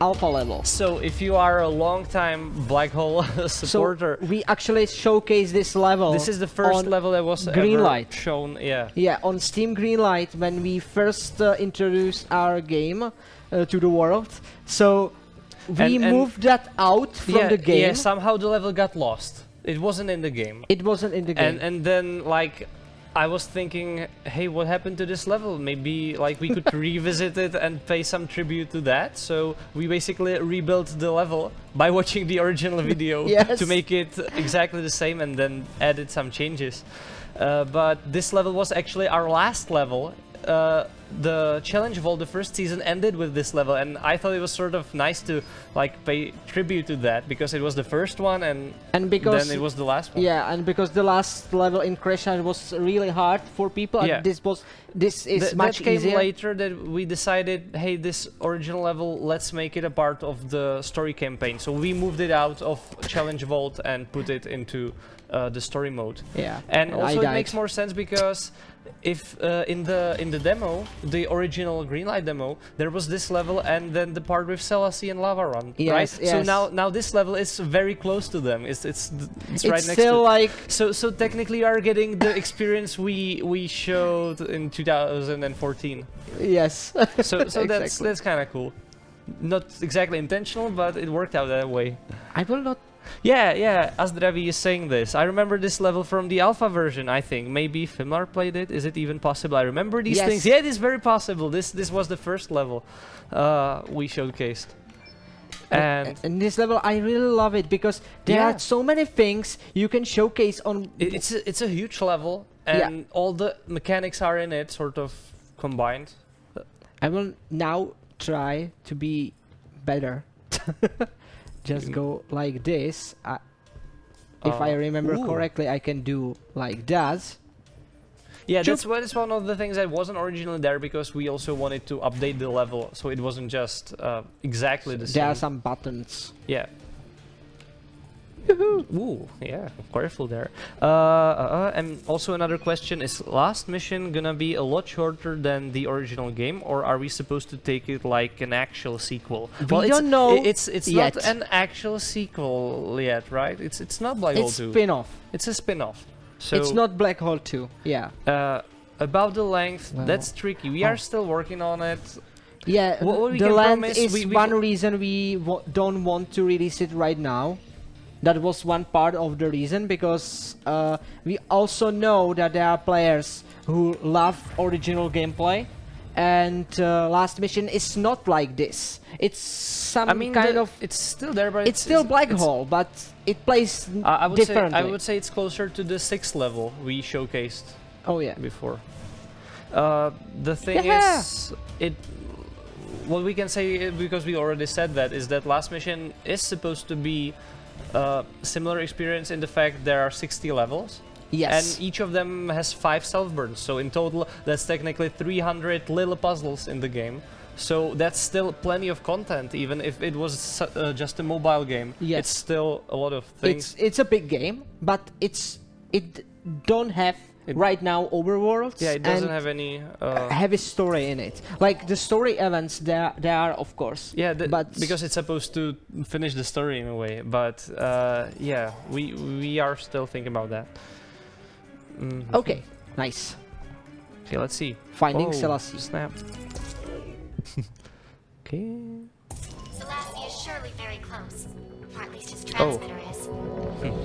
alpha level. So if you are a long-time Blackhole supporter, so we actually showcase this level. This is the first level that was ever shown. Yeah, on Steam Greenlight, when we first introduced our game to the world. So we moved that out from the game. Yeah, somehow the level got lost. It wasn't in the game. It wasn't in the game. And then, like, I was thinking, hey, what happened to this level? Maybe like we could revisit it and pay some tribute to that. So we basically rebuilt the level by watching the original video to make it exactly the same, and then added some changes. But this level was actually our last level. The challenge of all the first season ended with this level, and I thought it was sort of nice to like pay tribute to that, because it was the first one, and because then it was the last one. Yeah, and because the last level in Crash Site was really hard for people, and this is much easier. That came later, that we decided, hey, this original level, let's make it a part of the story campaign. So we moved it out of Challenge Vault and put it into the story mode. Yeah. And also it died. makes more sense because if in the demo, the original Greenlight demo, there was this level and then the part with Selassie and Lava Run, right? Yes. So now this level is very close to them. It's right next still to. like So technically you are getting the experience we showed in 2014. yes. So Exactly. that's kind of cool. Not exactly intentional, but it worked out that way. I will not. Yeah, Azdravi is saying this. I remember this level from the alpha version, I think. Maybe Fimlar played it. Is it even possible? I remember these Yes. things. Yeah, it is very possible. This was the first level we showcased. And this level, I really love it because there Yeah. are so many things you can showcase on. it's a huge level, and all the mechanics are in it, sort of combined. I will now try to be better. Just go like this. If I remember correctly, I can do like that. Yeah, that's one of the things that wasn't originally there because we also wanted to update the level, so it wasn't just exactly the same. There are some buttons. Yeah. Ooh, yeah, careful there. And also another question, is last mission gonna be a lot shorter than the original game, or are we supposed to take it like an actual sequel? We don't know It's yet. not an actual sequel yet, right? It's not Blackhole 2. It's spin-off. It's a spin-off. So It's not Blackhole 2. Yeah. about the length, Well, that's tricky. We are still working on it. Yeah. What we the can length promise, is we one reason we don't want to release it right now. That was one part of the reason, because we also know that there are players who love original gameplay, and last mission is not like this. It's some kind of. it's still there, but It's still Blackhole, but it plays differently. I would say it's closer to the 6th level we showcased Oh yeah. before. The thing is, what we can say, because we already said that, is that last mission is supposed to be similar experience in the fact there are 60 levels. Yes. And each of them has 5 self-burns, so in total that's technically 300 little puzzles in the game. So that's still plenty of content, even if it was just a mobile game. Yes. It's still a lot of things. It's a big game, but it don't have right now overworlds. Yeah, it doesn't have any heavy story in it. Like the story events, there are of course. Yeah, but because it's supposed to finish the story in a way. But yeah, we are still thinking about that. Okay, nice. Okay, let's see. Finding Selassie. Snap. Okay. Selassie is surely very close, or at least his transmitter is.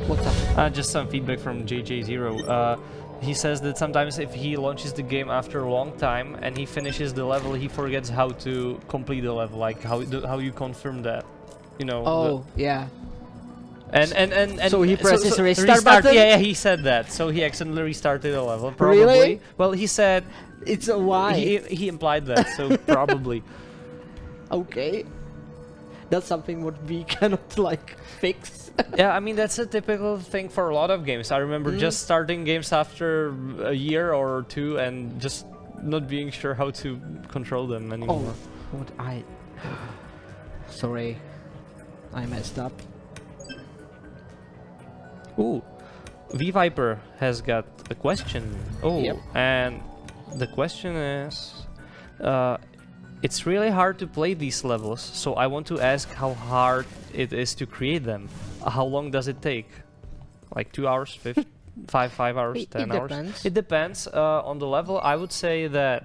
What the? Just some feedback from JJ0. He says that sometimes if he launches the game after a long time and he finishes the level, he forgets how to complete the level, like how you confirm that, you know. Oh, yeah. And so he presses restart button? Yeah, he said that. So he accidentally restarted the level, probably. Really? Well, he said It's a why. he implied that, so probably. Okay. That's something what we cannot like fix. Yeah, I mean that's a typical thing for a lot of games. I remember just starting games after a year or two and just not being sure how to control them anymore. Oh, what Sorry, I messed up. Ooh, V-Viper has got a question. Oh, Yep. and the question is, it's really hard to play these levels, so I want to ask how hard it is to create them. How long does it take? Like 2 hours, 5 hours, 10 hours? Depends. It depends on the level. I would say that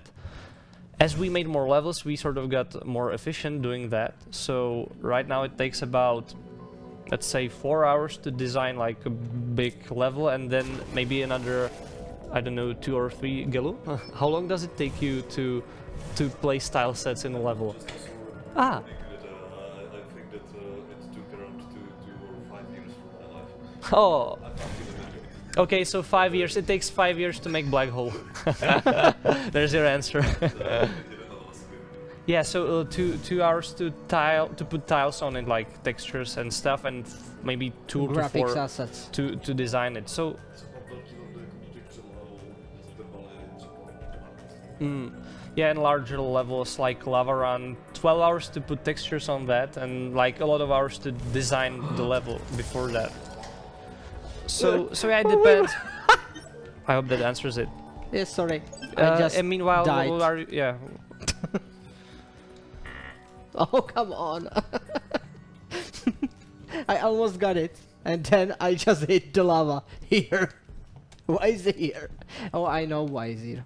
as we made more levels, we sort of got more efficient doing that. So right now it takes about, let's say, 4 hours to design like a big level, and then maybe another, I don't know, 2 or 3. Gelu? How long does it take you to play style sets in a level? Ah. I think that it took around 2 or 5 years from my life. Oh. Okay, so 5 years. It takes 5 years to make Blackhole. There's your answer. Yeah, so 2 hours to put tiles on it, like textures and stuff, and maybe 2 to 4 Graphics assets to design it. So. Yeah, and larger levels like Lava Run, 12 hours to put textures on that, and like a lot of hours to design the level before that. So yeah, it depends. I hope that answers it. Yes, sorry. I just and meanwhile, died. what are you, yeah. Oh, come on. I almost got it. And then I just hit the lava here. Why is it here? Oh, I know why is here.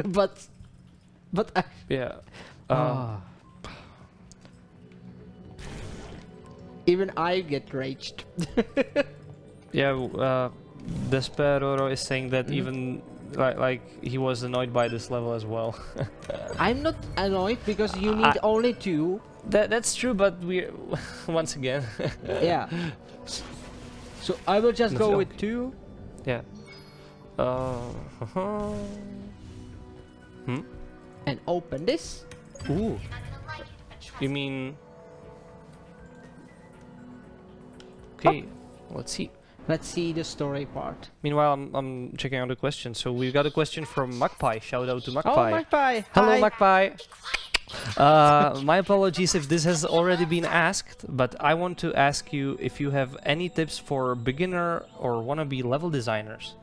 but I, Yeah. even I get raged. Yeah. Desperoro is saying that even like he was annoyed by this level as well. I'm not annoyed because you need only 2. That's true, but we once again. Yeah. So I will just Let's go go. with 2. Yeah. And open this. Ooh. You're not gonna like it, but trust You me. mean? Okay. Let's see. Let's see the story part. Meanwhile, I'm checking out the question. So we've got a question from Magpie. Shout out to Oh, Magpie. Magpie! Hello, Hi. Magpie. My apologies if this has already been asked, but I want to ask you if you have any tips for beginner or wannabe level designers.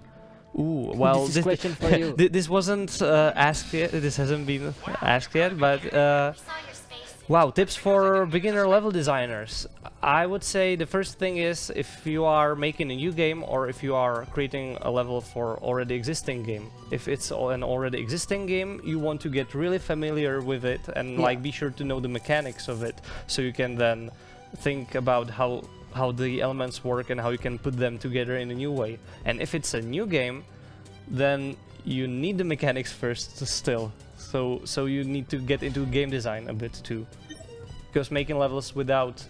Ooh, well, This is question for you. This wasn't asked yet. This hasn't been asked yet, but We saw your space. wow, tips for beginner level designers. I would say the first thing is if you are making a new game or if you are creating a level for already existing game. If it's an already existing game, you want to get really familiar with it and like be sure to know the mechanics of it, so you can then think about how the elements work and how you can put them together in a new way. And if it's a new game, then you need the mechanics first still. So you need to get into game design a bit too, because making levels without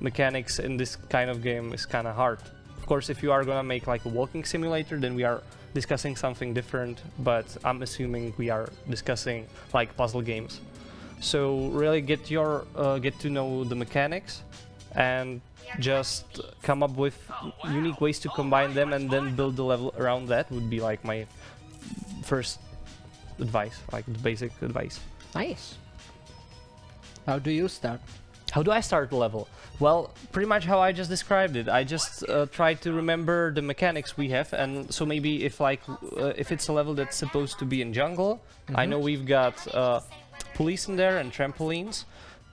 mechanics in this kind of game is kind of hard. Of course, if you are gonna make like a walking simulator, then we are discussing something different, but I'm assuming we are discussing like puzzle games. So really get to know the mechanics and just come up with unique ways to combine them and then build the level around that would be like my first advice, like the basic advice. Nice. How do you start? How do I start the level? Well, pretty much how I just described it. I just try to remember the mechanics we have, and so maybe if if it's a level that's supposed to be in jungle, I know we've got pulleys in there and trampolines.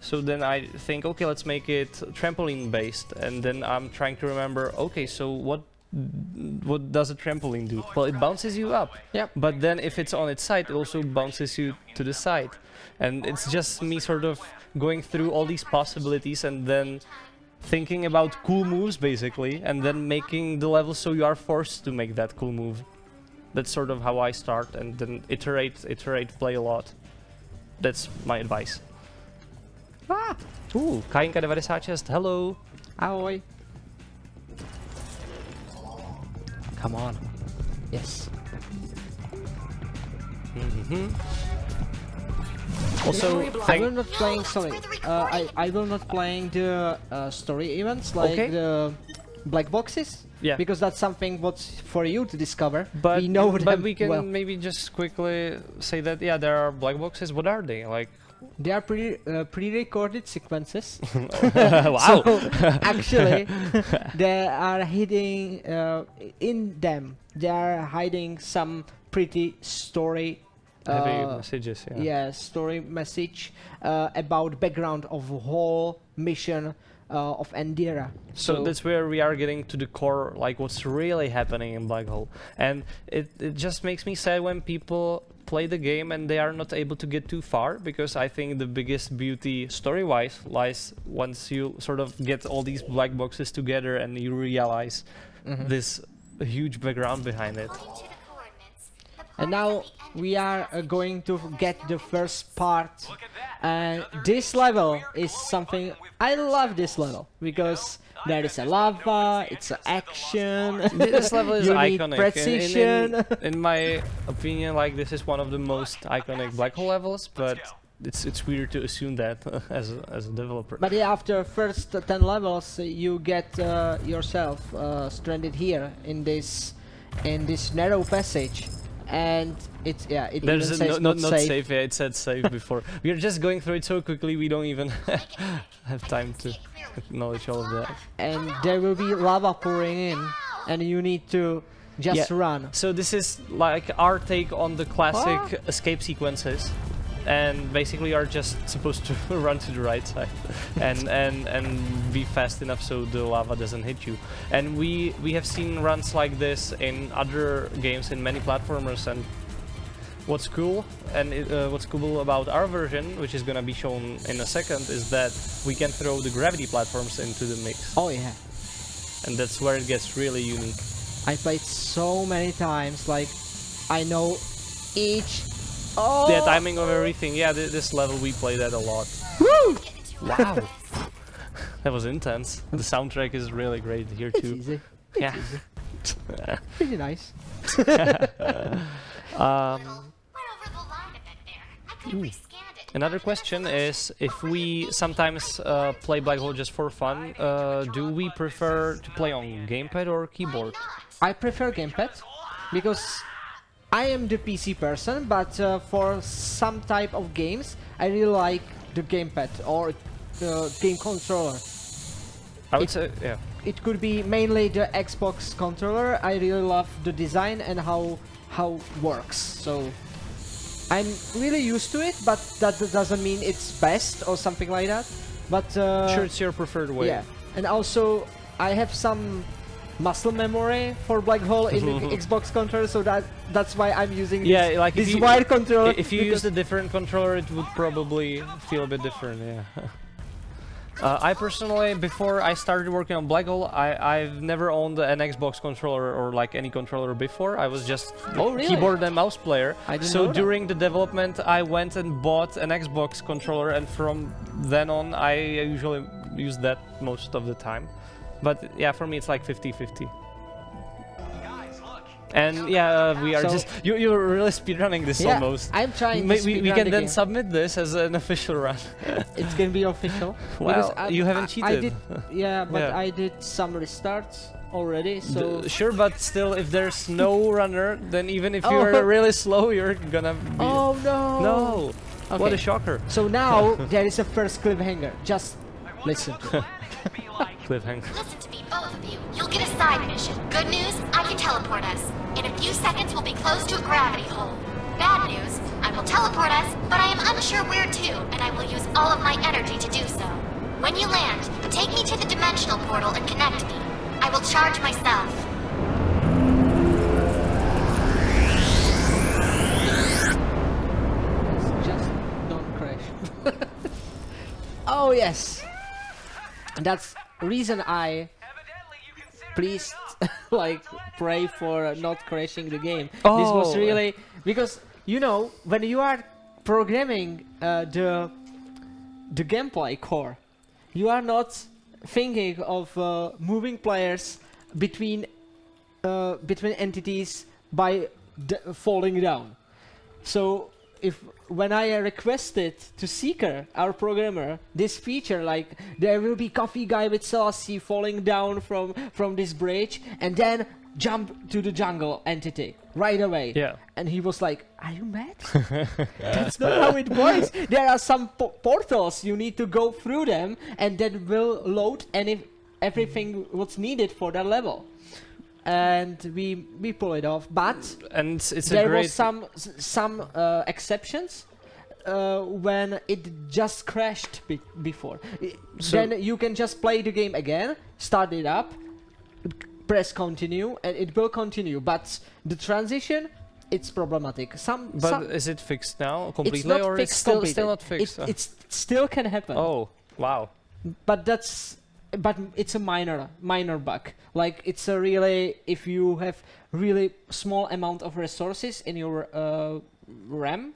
So then I think, okay, let's make it trampoline based, and then I'm trying to remember, okay, so what does a trampoline do? Well, it bounces you up. Yep. But then if it's on its side, it also bounces you to the side. And it's just me sort of going through all these possibilities and then thinking about cool moves basically, and then making the level so you are forced to make that cool move. That's sort of how I start, and then iterate, play a lot. That's my advice. Ah! Ooh, Kainka 96, hello! Ahoj. Come on. Yes. Also, I will not playing. Sorry, I will not playing the story events like the black boxes. Yeah. Because that's something what's for you to discover. but we know but them we can well. maybe just quickly say that yeah, there are black boxes. What are they like? They are pre-recorded sequences. Wow! So, actually, they are hiding in them. They are hiding some pretty story. Heavy messages. Yeah. Yeah, story message about background of whole mission of Endera. So that's where we are getting to the core, like what's really happening in Blackhole, and it just makes me sad when people play the game and they are not able to get too far, because I think the biggest beauty story-wise lies once you sort of get all these black boxes together and you realize this huge background behind it. According to the coordinates, the And planet now at the end we of are the going to get the first part. And this level is something I love. This level because there is a lava, it's an action. This level is you need iconic. precision. In my opinion, like this is one of the most iconic Blackhole levels, but it's weird to assume that as a developer. But yeah, after first 10 levels, you get yourself stranded here in this narrow passage, and it's it There's even says not safe. safe. Yeah, it said safe before. We are just going through it so quickly we don't even have time to acknowledge all of that. And there will be lava pouring in. and you need to just run. So this is like our take on the classic escape sequences, and basically are just supposed to run to the right side and be fast enough so the lava doesn't hit you. And we have seen runs like this in other games, in many platformers. And what's cool about our version, which is gonna be shown in a second, is that we can throw the gravity platforms into the mix. Oh yeah. And that's where it gets really unique. I played so many times, like I know each the timing of everything. Yeah, this level we played that a lot. Woo! Wow. That was intense. The soundtrack is really great here too. Easy. Yeah. Pretty nice. Another question is, if we sometimes play Blackhole just for fun, do we prefer to play on gamepad or keyboard? I prefer gamepad because I am the PC person, but for some type of games I really like the gamepad or the game controller. I would say, yeah. It could be mainly the Xbox controller. I really love the design and how it works. So I'm really used to it, but that doesn't mean it's best or something like that. But sure, it's your preferred way. Yeah, and also I have some muscle memory for Blackhole in the Xbox controller, so that's why I'm using this wide controller. If you used a different controller, it would probably feel a bit different. Yeah. I personally, before I started working on Blackhole, I've never owned an Xbox controller or like any controller before. I was just keyboard and mouse player. So during the development, I went and bought an Xbox controller, and from then on, I usually use that most of the time. But yeah, for me, it's like 50-50. And yeah, we are just... You're really speedrunning this almost. I'm trying to speedrun we can then submit this as an official run. It's gonna be official. Well, you haven't cheated. I did some restarts already, so... Sure, but still, if there's no runner, then even if you're really slow, you're gonna be... Oh no! No! Okay. What a shocker. So now, there is a first cliffhanger. Just listen to it. Cliffhanger. Listen to me, both of you. You'll get a side mission. Good news, I can teleport us. In a few seconds, we'll be close to a gravity hole. Bad news, I will teleport us, but I am unsure where to, and I will use all of my energy to do so. When you land, take me to the dimensional portal and connect me. I will charge myself. Just don't crash. Oh yes! That's the reason I please like pray for not crashing the game. This was really because you know when you are programming the gameplay core, you are not thinking of moving players between entities by falling down. So when I requested to Seeker, our programmer, this feature, like there will be coffee guy with Selassie falling down from this bridge and then jump to the jungle entity right away. Yeah. And he was like, "Are you mad? That's not how it works. There are some portals, you need to go through them and that will load everything what's needed for that level." And we pull it off, but there was some exceptions when it just crashed before. Then you can just play the game again, start it up, press continue, and it will continue. But the transition, it's problematic. But is it fixed now completely, it's not or fixed it's still not fixed? It still can happen. Oh wow! But it's a minor bug. Like it's a really, if you have really small amount of resources in your RAM,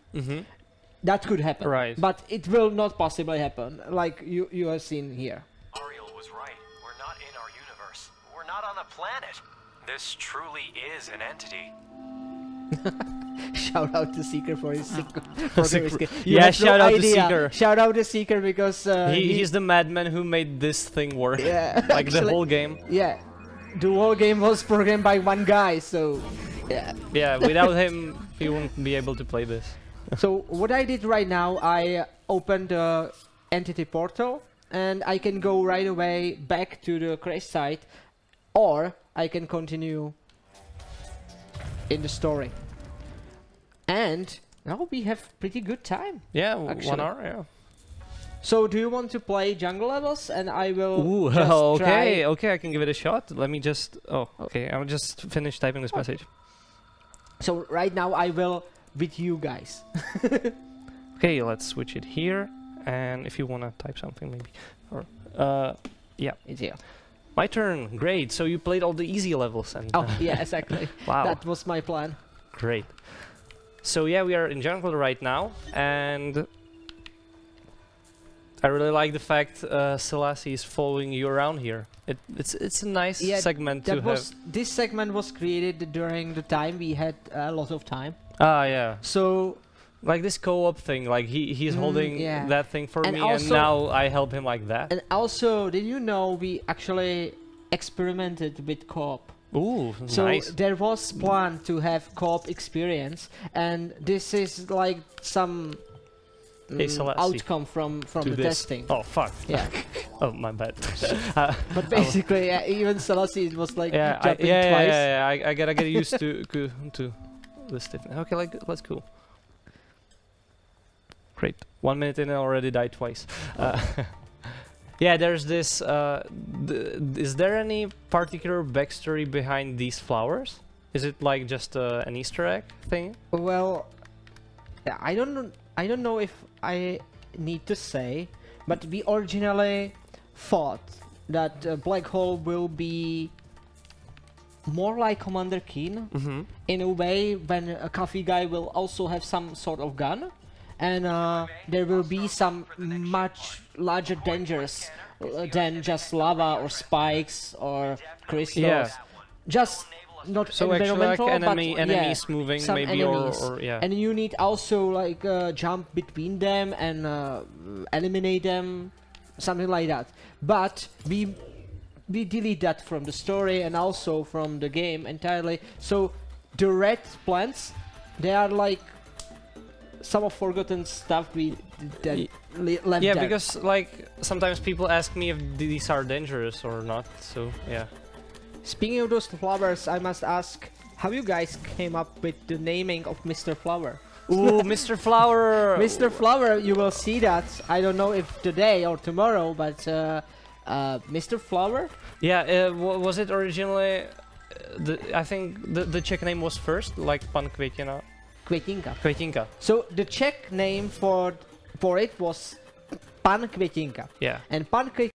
that could happen. Right. But it will not possibly happen, like you have seen here. Ariel was right. We're not in our universe. We're not on a planet. This truly is an entity. Shout out to Seeker for his yeah, shout out to Seeker. Shout out to Seeker because he's the madman who made this thing work. Yeah, like actually, the whole game. Yeah, the whole game was programmed by one guy, so yeah. Yeah, without him, you wouldn't be able to play this. So what I did right now, I opened the entity portal, and I can go right away back to the crash site, or I can continue in the story. And now we have pretty good time. Yeah, actually. 1 hour, yeah. So do you want to play jungle levels? And I will Ooh, just okay, try. okay, I can give it a shot. Let me just, okay, I'll just finish typing this message. So right now I will with you guys. Okay, let's switch it here. And if you want to type something maybe. Or, yeah. It's here. My turn, great. So you played all the easy levels and... Oh, yeah, exactly. Wow. That was my plan. Great. So yeah, we are in jungle right now, and I really like the fact Selassie is following you around here. It's a nice segment to have. This segment was created during the time we had a lot of time. Ah, yeah. So like this co-op thing, like he's holding that thing for me, and now I help him like that. And also, did you know we actually experimented with co-op? Ooh, so nice. There was plan to have co-op experience, and this is like some outcome from the testing. Oh fuck. Yeah. Oh my bad. But basically, even Selassie was like jumping twice. Yeah. I gotta get used to the stiffness. Okay, like that's cool. Great. 1 minute in and already died twice. Yeah, there's this. Is there any particular backstory behind these flowers? Is it like just an Easter egg thing? Well, I don't know if I need to say, but we originally thought that Blackhole will be more like Commander Keen in a way, when a coffee guy will also have some sort of gun. And there will be some much larger dangers than just lava or spikes or crystals. Yeah. Just not so actually like environmental, enemies moving some maybe enemies. or yeah. And you need also like jump between them and eliminate them, something like that. But we delete that from the story and also from the game entirely. So the red plants, they are like some of forgotten stuff we left yeah, there. because like sometimes people ask me if these are dangerous or not, so yeah. Speaking of those flowers, I must ask how you guys came up with the naming of Mr. Flower. Ooh, Mr. Flower! Mr. Flower, you will see that. I don't know if today or tomorrow, but Mr. Flower? Yeah, was it originally... I think the Czech name was first, like Pan Květina. Květinka. Květinka. So the Czech name for it was Pan Květinka. Yeah. And Pan Květinka.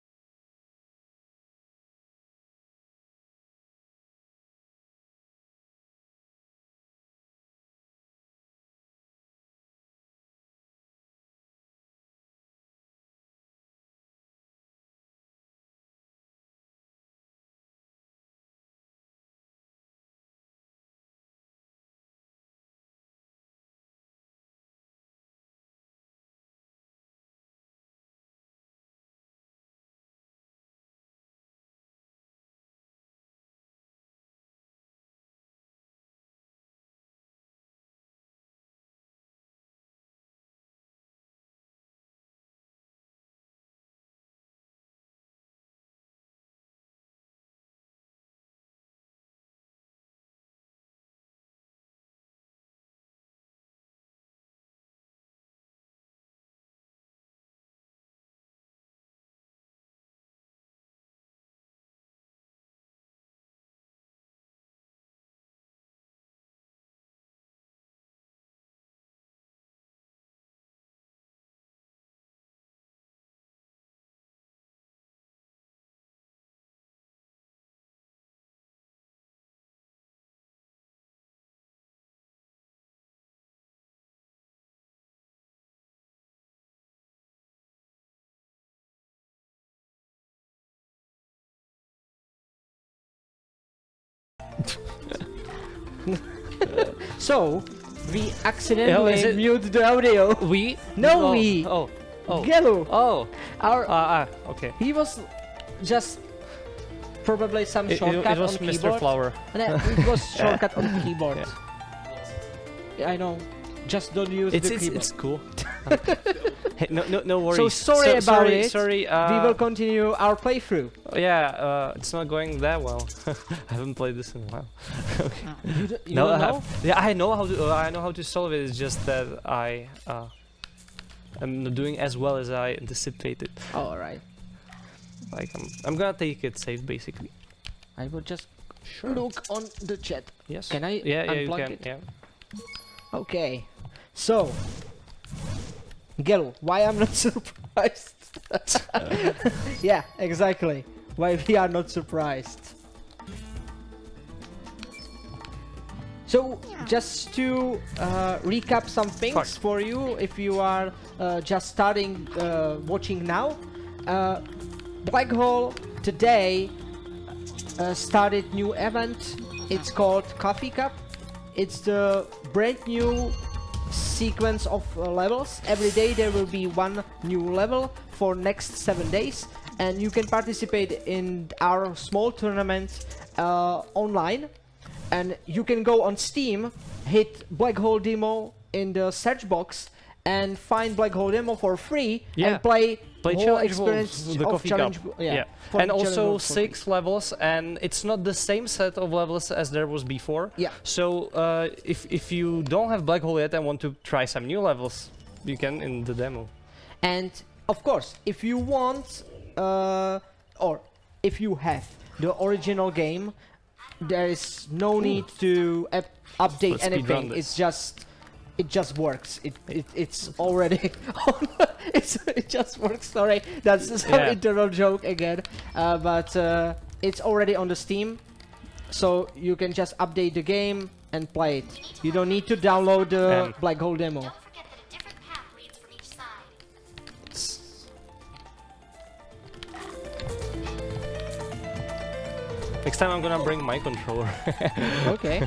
So we accidentally muted the audio. We? No, we. Oh. Gelu. Oh. Our. Okay. He was just probably some shortcut it was on Mr. keyboard. Flower. It was shortcut on keyboard. Yeah. I know. Just don't use the keyboard. It's cool. Hey, no worries. So sorry about it. Sorry. We will continue our playthrough. Yeah, it's not going that well. I haven't played this in a while. Okay. You don't know? Yeah, I know how to solve it. It's just that I am not doing as well as I anticipated. Oh, all right. Like I'm gonna take it safe, basically. I will just look on the chat. Yes. Can I Yeah, you unplug can. it? Yeah. Okay. So, Gelu, why I'm not surprised? Yeah, exactly. Why we are not surprised. So, just to recap some things for you, if you are just starting watching now, Blackhole today started new event. It's called Coffee Cup. It's the brand new sequence of levels. Every day there will be one new level for next 7 days, and you can participate in our small tournament online. And you can go on Steam, hit Blackhole demo in the search box, and find Blackhole demo for free and play whole challenge experience the of coffee challenge. cup. Yeah, And also 6 levels, and it's not the same set of levels as there was before. Yeah. So if you don't have Blackhole yet and want to try some new levels, you can in the demo. And of course, if you want or if you have the original game, there is no need to update Let's anything. speedrun this. It just works. It's already on. It just works. Sorry, that's some internal joke again. But it's already on the Steam, so you can just update the game and play it. You don't need to download the Blackhole demo. Don't forget that a different path leads from each side. Next time I'm gonna bring my controller. Okay.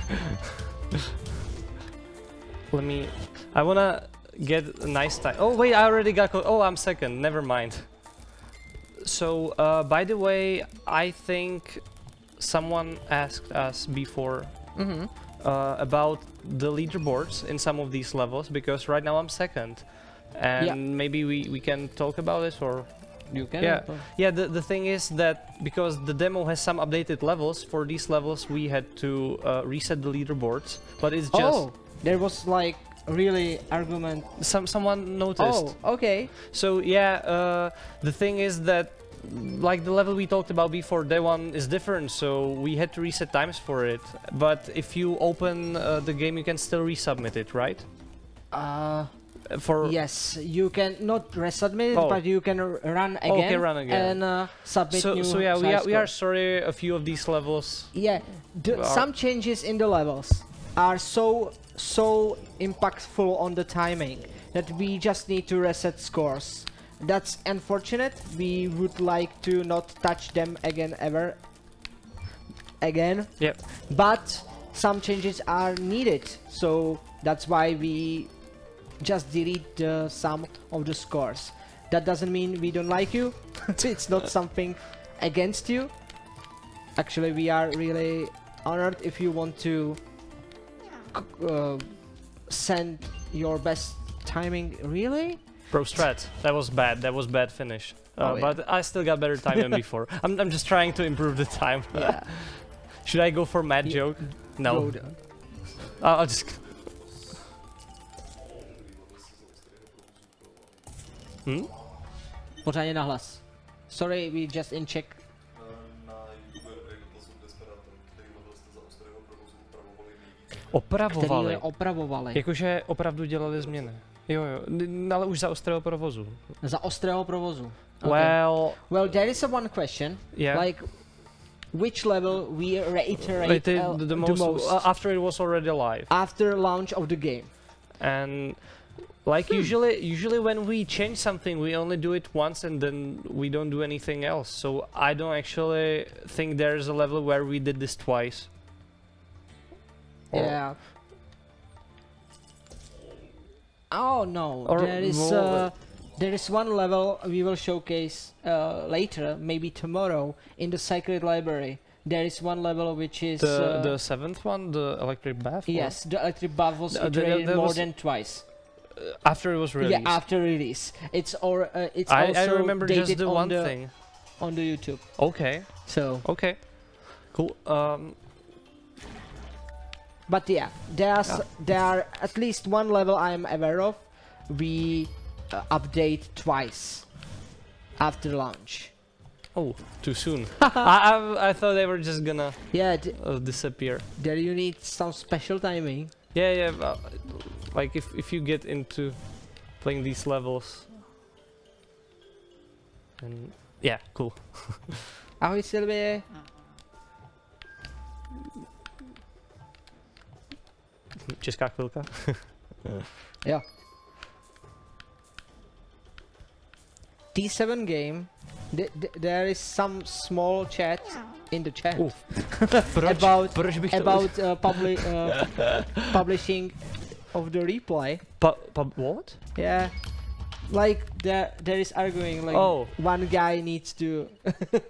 I wanna get a nice time. Oh wait, I already got. Oh, I'm second. Never mind. So, by the way, I think someone asked us before about the leaderboards in some of these levels, because right now I'm second, and maybe we can talk about this, or you can. Yeah. The thing is that because the demo has some updated levels, for these levels we had to reset the leaderboards, but it's just. Oh, there was like really argument. Someone noticed. Oh, okay. So yeah, the thing is that like the level we talked about before, that one is different, so we had to reset times for it. But if you open the game, you can still resubmit it, right? Yes, you can not resubmit it, but you can run again. Okay, run again. And submit new. So yeah, we are sorry. A few of these levels. Yeah, some changes in the levels are so impactful on the timing that we just need to reset scores. That's unfortunate. We would like to not touch them again ever again. Yep. But some changes are needed, so that's why we just delete some of the scores. That doesn't mean we don't like you. It's not something against you. Actually, we are really honored if you want to send your best timing. Really? Pro strat. That was bad. That was bad finish. But I still got better time than before. I'm just trying to improve the time. Yeah. Should I go for mad joke? No. I'll just. Pořádně nahlas. Sorry, we just in check. Opravovali. Opravovali. Jakože opravdu dělali změny. Jo, ale už za ostrého provozu. Za ostrého provozu. Okay. Well, there is a one question. Yeah. Like, which level we reiterate the most after it was already live. After launch of the game. And like usually when we change something, we only do it once and then we don't do anything else. So I don't actually think there's a level where we did this twice. Yeah. Oh no, there is one level we will showcase later, maybe tomorrow, in the Sacred Library. There is one level which is the seventh one, the electric bath. Yes, the electric bath was iterated more than twice. after it was released. Yeah, after release. It's it's I also remember dated just the on one the, thing. on the YouTube. Okay. So, Okay. Cool. but yeah, there are at least one level I'm aware of. We update twice after launch. Oh, too soon. I thought they were just gonna disappear. There you need some special timing. Yeah. Like if you get into playing these levels, and yeah, cool. Ahoj Sylvie. Česká chvilka. Jo. T7 game. There is some small chat in the chat about publishing of the replay. What? Yeah, like there is arguing like one guy needs to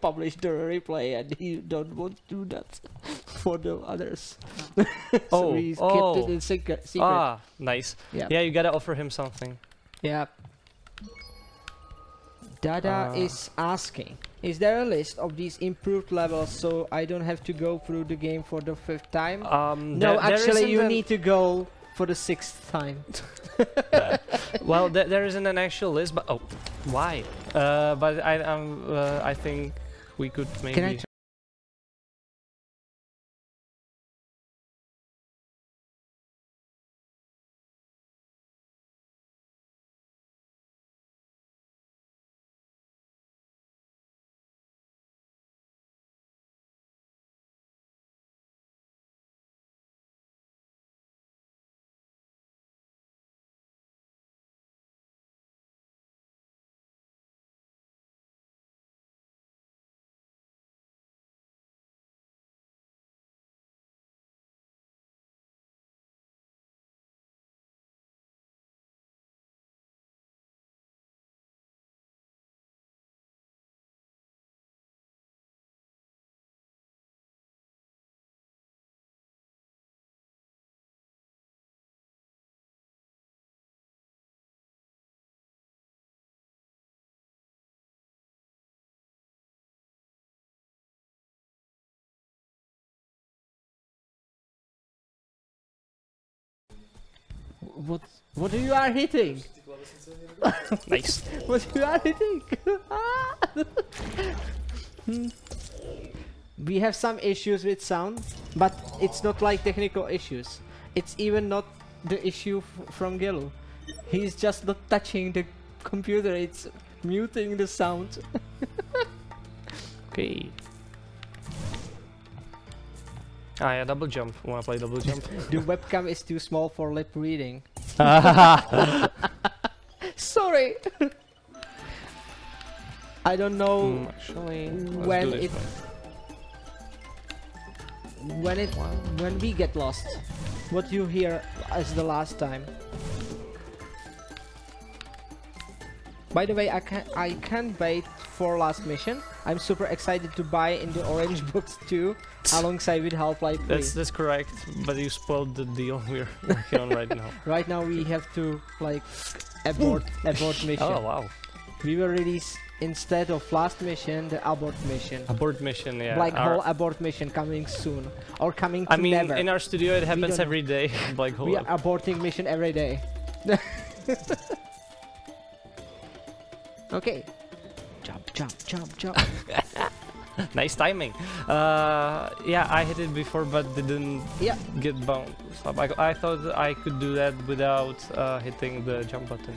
publish the replay and he don't want to do that for the others. So he's kept it in secret. Ah, nice. Yeah, you gotta offer him something. Yeah. Dada is asking, is there a list of these improved levels so I don't have to go through the game for the 5th time? No, actually you need to go for the 6th time. Well, there isn't an actual list, but why? But I think we could maybe. Can I What you are hitting? Nice. What you are hitting? We have some issues with sound, but it's not like technical issues. It's even not the issue from Gelu. He's just not touching the computer, it's muting the sound. Okay. Ah, yeah, double jump. Wanna play double jump? The webcam is too small for lip reading. Sorry. I don't know actually, when we get lost. What you hear as the last time. By the way, I can't wait for last mission. I'm super excited to buy in the orange box too, alongside with Half-Life 3. That's correct, but you spoiled the deal we're working on right now. Right now we have to like abort mission. Oh wow. We will release instead of last mission the abort mission. Abort mission, yeah. Blackhole abort mission coming soon or coming to never. In our studio it happens every day. Blackhole. We are aborting mission every day. Okay. Jump, jump, jump, jump. Nice timing. Yeah, I hit it before but didn't get bounced up. I thought I could do that without hitting the jump button.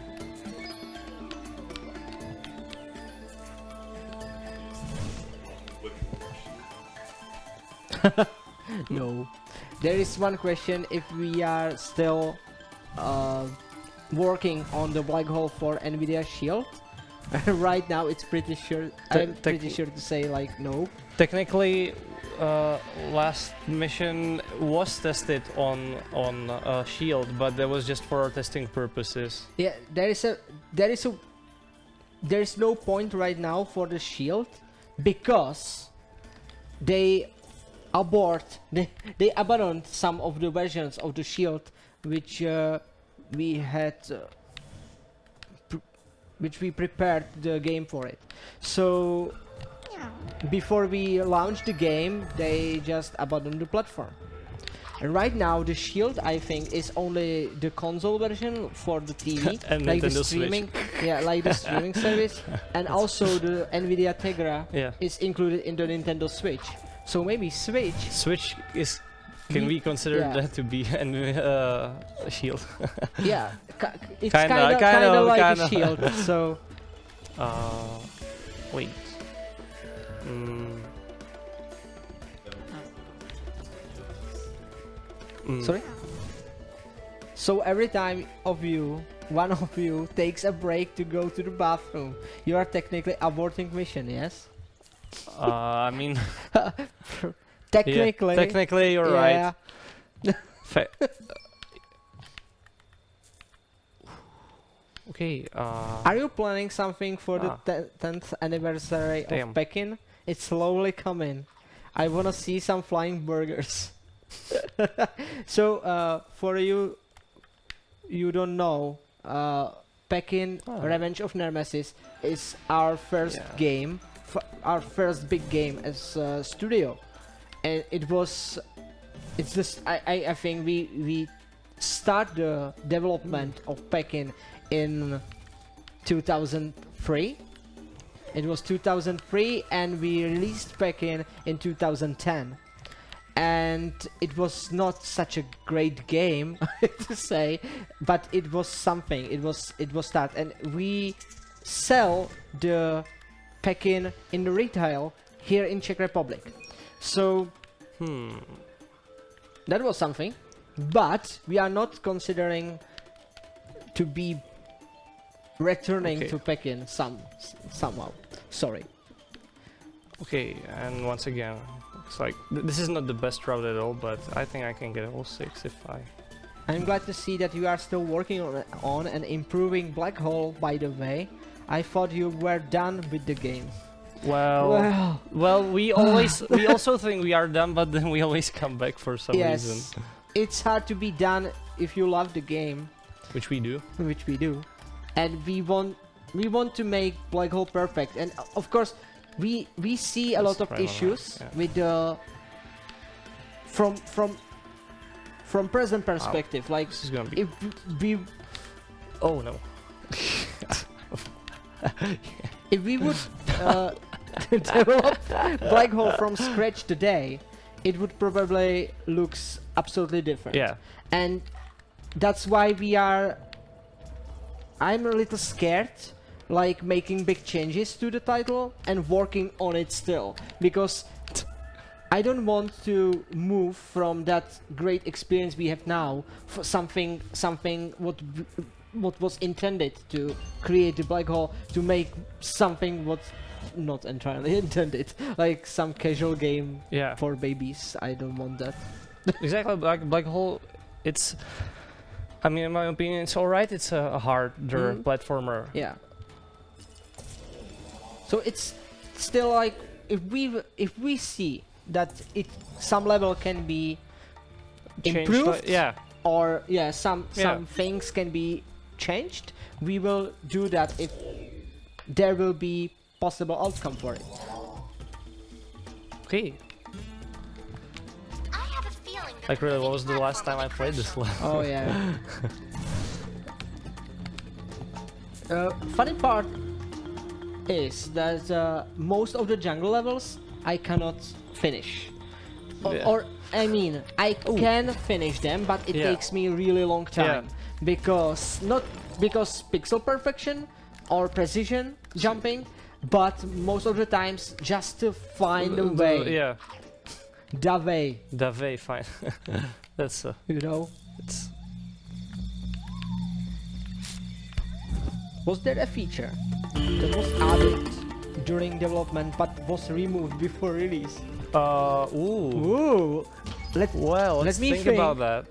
No. There is one question if we are still working on the Blackhole for NVIDIA Shield. Right now it's pretty sure, I'm pretty sure to say like no. Technically, last mission was tested on Shield, but that was just for testing purposes. Yeah, there is no point right now for the Shield because they abandoned some of the versions of the Shield which we had which we prepared the game for it. So before we launched the game, they just abandoned the platform. And right now, the Shield, I think, is only the console version for the TV, and like Nintendo the streaming, like the streaming service, and also the Nvidia Tegra is included in the Nintendo Switch. So maybe Switch. Switch is. Can we consider that to be a Shield? Yeah, it's kind of like a Shield. So. Wait. Sorry? So every time one of you takes a break to go to the bathroom, you are technically aborting mission, yes? I mean... technically. Yeah, technically, you're right. Okay, Are you planning something for the 10th anniversary of Pekin? It's slowly coming. I wanna see some flying burgers. So, for you don't know, Pekin Revenge of Nemesis is our first game, our first big game as a studio, and it's just I think we start the development of Pekin in 2003. It was 2003, and we released Pekin in 2010. And it was not such a great game to say, but it was something. It was that, and we sell the Pekin in the retail here in Czech Republic. So that was something, but we are not considering to be returning to Pekin somehow. Sorry. Okay, and once again. It's like, this is not the best route at all, but I think I can get all 6 if I... I'm glad to see that you are still working on and improving Blackhole, by the way. I thought you were done with the game. Well, we also think we are done, but then we always come back for some reason. It's hard to be done if you love the game. Which we do. Which we do. And we want to make Blackhole perfect. And of course, we see a lot of issues with the from present perspective. Like this is gonna be if we oh no if we would develop Blackhole from scratch today, it would probably looks absolutely different. Yeah, and that's why I'm a little scared, like making big changes to the title and working on it still, because I don't want to move from that great experience we have now for something what was intended to create the Blackhole to make something what's not entirely intended, like some casual game for babies. I don't want that. Exactly, Blackhole, it's, I mean, in my opinion, it's alright. It's a harder platformer. Yeah. So it's still like, if we see that some level can be improved, or some things can be changed, we will do that if there will be possible outcome for it. Okay. I have a feeling like really, what was the last time I played this level? Oh yeah. Funny part is that most of the jungle levels I cannot finish, or I mean I can finish them, but it takes me a really long time because not because pixel perfection or precision jumping, but most of the times just to find a way. The way, fine. That's you know. It's. Was there a feature that was added during development but was removed before release? Ooh. Let's think about that.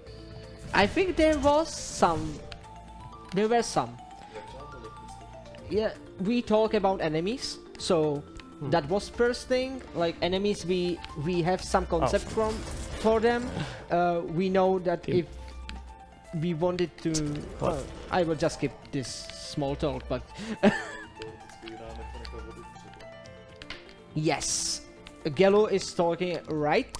I think there was some. There were some. Yeah, we talk about enemies, so that was first thing. Like enemies, we have some concept for them. We know that we wanted to. I will just skip this small talk, but yes, Gelo is talking right.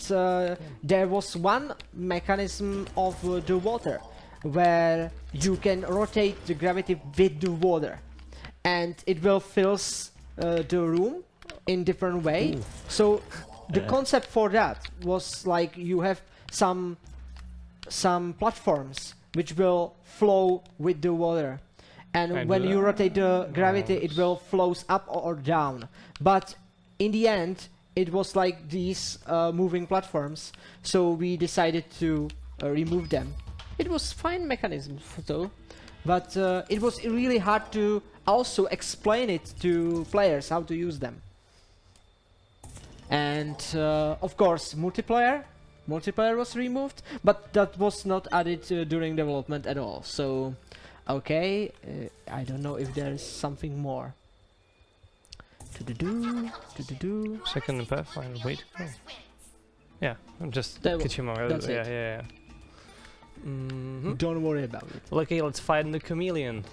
There was one mechanism of the water where you can rotate the gravity with the water, and it will fills the room in different way. Ooh. So the concept for that was like you have some platforms which will flow with the water, and when you rotate the gravity, it will flows up or down. But in the end, it was like these moving platforms, so we decided to remove them. It was fine mechanism though, but it was really hard to also explain it to players how to use them. And of course, multiplayer was removed, but that was not added during development at all. So, okay, I don't know if there is something more. Second in Pathfinder, wait. Oh. Yeah, I'm just kitchen more. That's yeah, it. yeah. Don't worry about it. Okay, let's fight the chameleon.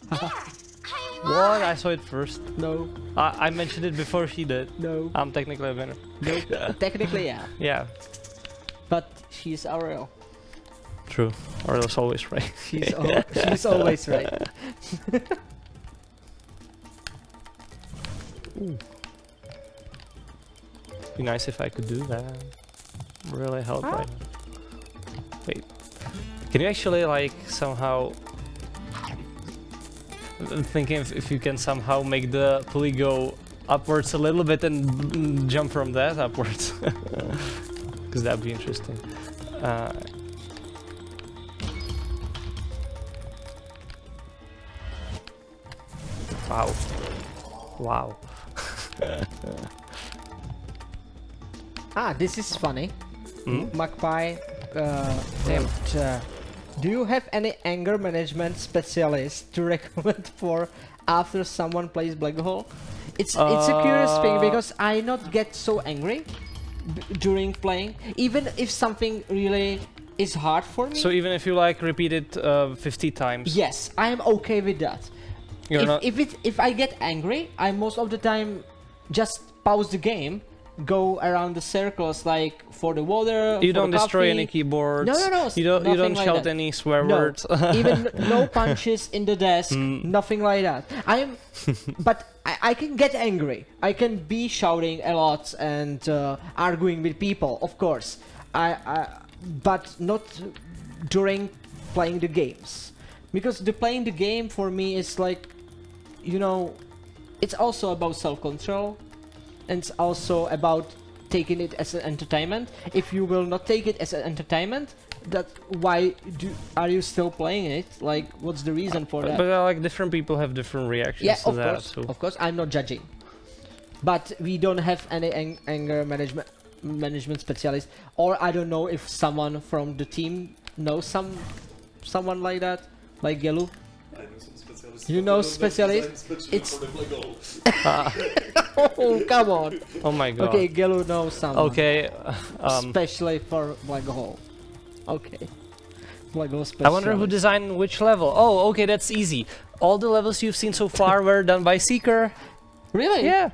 What? I saw it first. No. I mentioned it before she did. No. I'm technically a winner. No. Technically, yeah. Yeah. But she's Aurel. True. Aurel's always right. She's always right. Ooh. Be nice if I could do that. Really help right now. Wait. Can you actually like somehow... I'm thinking if you can somehow make the pulley go upwards a little bit and jump from that upwards. Because that would be interesting. Wow. Wow. This is funny. Magpie, damn. do you have any anger management specialist to recommend for after someone plays Blackhole? It's a curious thing because I not get so angry during playing, even if something really is hard for me. So even if you like repeat it 50 times? Yes, I am okay with that. If I get angry, I most of the time just pause the game, go around the circles like for the water. You don't destroy any keyboards. No. You don't like shout that. any swear words. Even no punches in the desk. Nothing like that. But I can get angry. I can be shouting a lot and arguing with people, of course. But not during playing the games, because playing the game for me is like, you know, it's also about self-control. And it's also about taking it as an entertainment. If you will not take it as an entertainment, why are you still playing it? Like, what's the reason for that? But like different people have different reactions to that. So. Of course, I'm not judging. But we don't have any anger management specialist, or I don't know if someone from the team knows someone like that, like Gelu. You know specialist? It's... Oh, come on. Oh my god. Okay, Gelu knows someone. Okay. Especially for Blackhole. Okay. Blackhole specialist. I wonder who designed which level. Oh, okay, that's easy. All the levels you've seen so far were done by Seeker. Really? Yeah.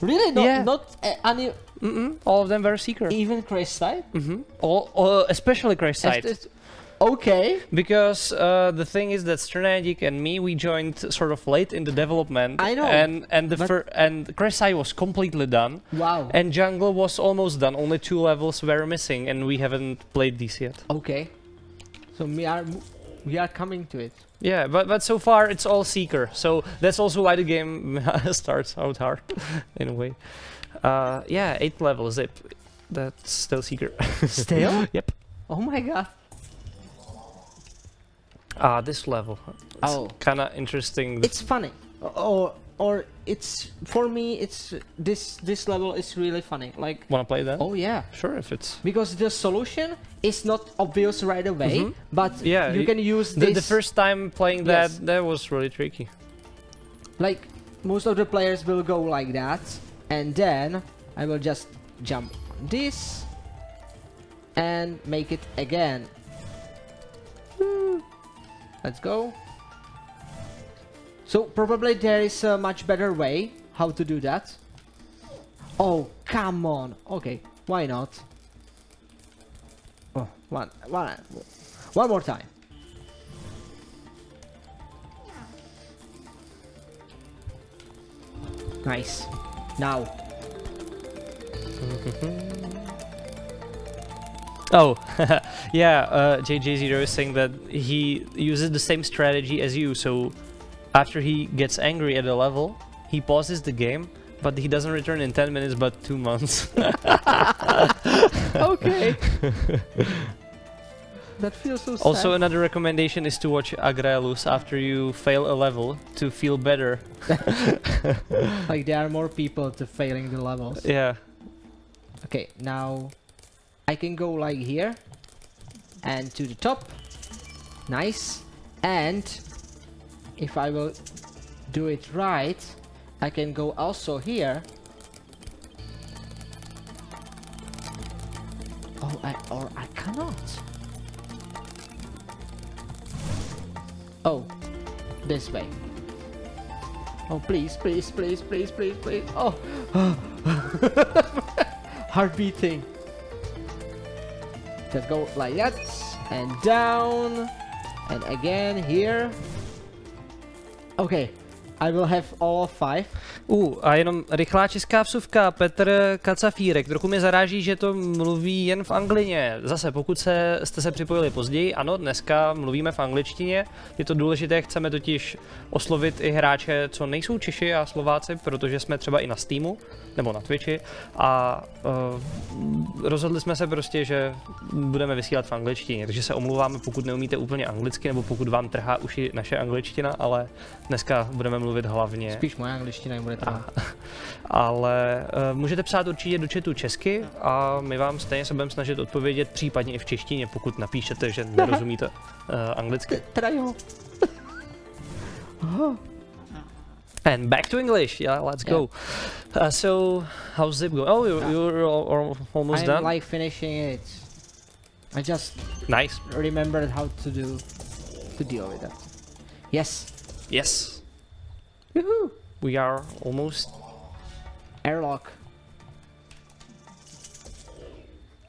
Really? Not any... All of them were Seeker. Even Crash Side? Especially Crash Side. Okay. Because the thing is that Strategic and me, we joined sort of late in the development. I know. And Crash Side was completely done. Wow. And Jungle was almost done. Only 2 levels were missing, and we haven't played these yet. Okay. So we are coming to it. Yeah, but so far it's all Seeker. So that's also why the game starts out hard, in a way. Yeah, 8th level Zip. That's still Seeker. Still? Yep. Oh my god. This level. It's kind of interesting. It's funny. Or it's, for me, it's this level is really funny. Like, wanna play that? Oh yeah. Sure, if it's... Because the solution is not obvious right away, but yeah, you can use this... The first time playing that was really tricky. Like, most of the players will go like that, and then I will just jump on this and make it again. Let's go. So probably there is a much better way how to do that. Oh, come on. Okay, why not? Oh, one more time. Nice. Now. Oh, yeah, JJ0 is saying that he uses the same strategy as you, so after he gets angry at a level, he pauses the game, but he doesn't return in 10 minutes but 2 months. Okay. That feels so sad. Also, another recommendation is to watch Agrelus after you fail a level to feel better. Like there are more people to failing the levels. Yeah. Okay, now I can go like here and to the top. Nice. And if I will do it right, I can go also here. Oh, or I cannot. Oh, this way. Oh, please, please, please, please, please, please. Oh, heart beating. Just go like that, and down, and again here. Okay, I will have all 5. A jenom rychlá česká vsuvka, Petr Kacafírek. Trochu mě zaráží, že to mluví jen v anglině. Zase, pokud jste se připojili později, ano, dneska mluvíme v angličtině. Je to důležité, chceme totiž oslovit i hráče, co nejsou Češi a Slováci, protože jsme třeba i na Steamu, nebo na Twitchi. A rozhodli jsme se prostě, že budeme vysílat v angličtině. Takže se omlouváme, pokud neumíte úplně anglicky, nebo pokud vám trhá uši naše angličtina, ale dneska budeme mluvit hlavně. Spíš moje angličtina nebude trhat. Ale můžete psát určitě do chatu česky a my vám stejně se budeme snažit odpovědět, případně i v češtině, pokud napíšete, že nerozumíte anglicky. Teda jo. And back to English, yeah, let's go. So, how's Zip going? Oh, you're almost done? I'm like finishing it. I just nice. Remembered how to deal with that. Yes. Yes. Woohoo! We are almost airlock.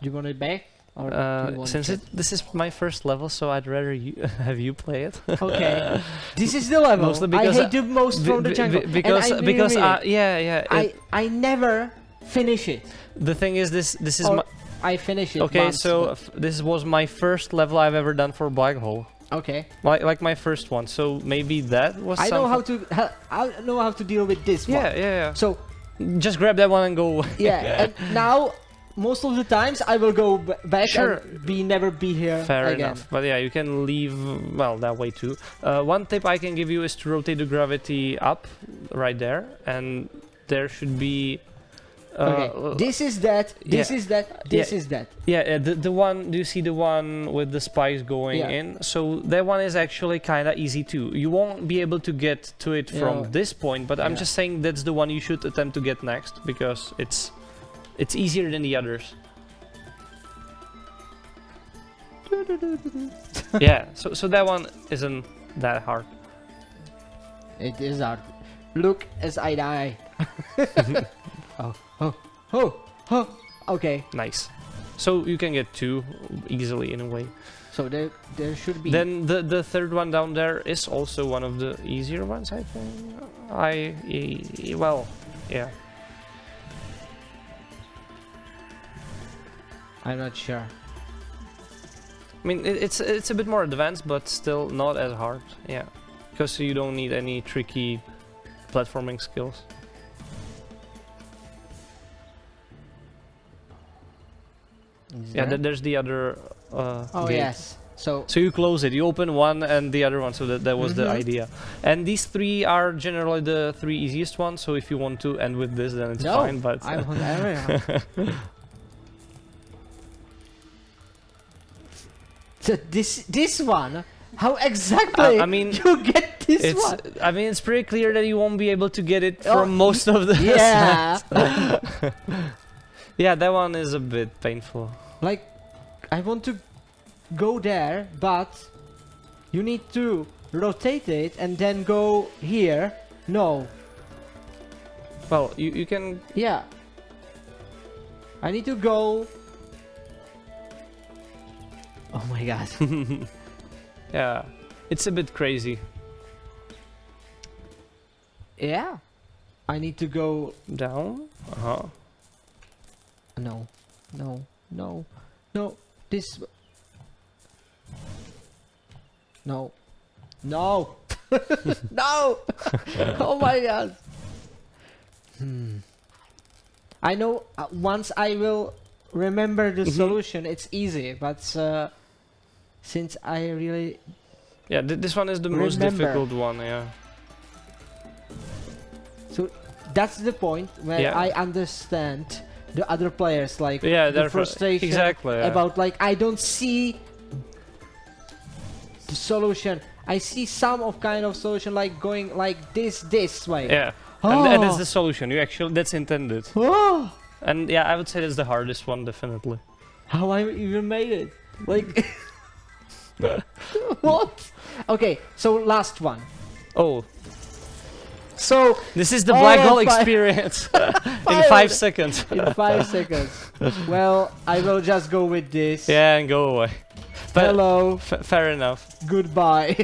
Do you want it back? Or since this is my first level, so I'd rather have you play it. Okay. This is the level Mostly because I hate the most from the jungle. Because I never finish it. The thing is, this is I finish it. Okay, so this was my first level I've ever done for Blackhole. Okay. Like my first one, so maybe that was. I know how to deal with this one. Yeah. So just grab that one and go. Yeah, and now most of the times I will go back and never be here Fair again. enough. But yeah, you can leave well that way too. One tip I can give you is to rotate the gravity up, right there, and there should be. Okay, this is that. This is that. This is that. Yeah, the one. Do you see the one with the spikes going in? So that one is actually kind of easy too. You won't be able to get to it from this point, but I'm just saying that's the one you should attempt to get next because it's easier than the others. Yeah. So that one isn't that hard. It is hard. Look as I die. Oh, okay. Nice. So you can get 2 easily in a way. So there should be. Then the third one down there is also one of the easier ones, I think. Well, yeah. I'm not sure. I mean, it's a bit more advanced, but still not as hard. Yeah, because you don't need any tricky platforming skills. Yeah, there's the other gate. Yes. So you close it, you open one and the other one, so that was the idea. And these 3 are generally the 3 easiest ones, so if you want to end with this, then it's fine, but... I'm on area. So this one, how exactly I mean, you get this one? I mean, it's pretty clear that you won't be able to get it from most of the Yeah, that one is a bit painful. Like, I want to go there, but You need to rotate it and then go here. No. Well, you can... Yeah. I need to go... Oh my god. Yeah, it's a bit crazy. Yeah. I need to go... Down? Uh-huh. No. No. No. No. This... No. No! No! Oh my god! I know once I will remember the solution, it's easy, but since I really... Yeah, this one is the most difficult one, yeah. So that's the point where I understand the other players, like the frustration about like I don't see the solution. I see some of kind of solution like going like this way. Yeah. And that's the solution. You actually, that's intended. Oh. And yeah, I would say that's the hardest one, definitely. How I even made it? Like, what? Okay, so last one. Oh. So this is the black hole experience in 5 seconds. In 5 seconds. Well, I will just go with this. Yeah, and go away. But hello. Fair enough. Goodbye.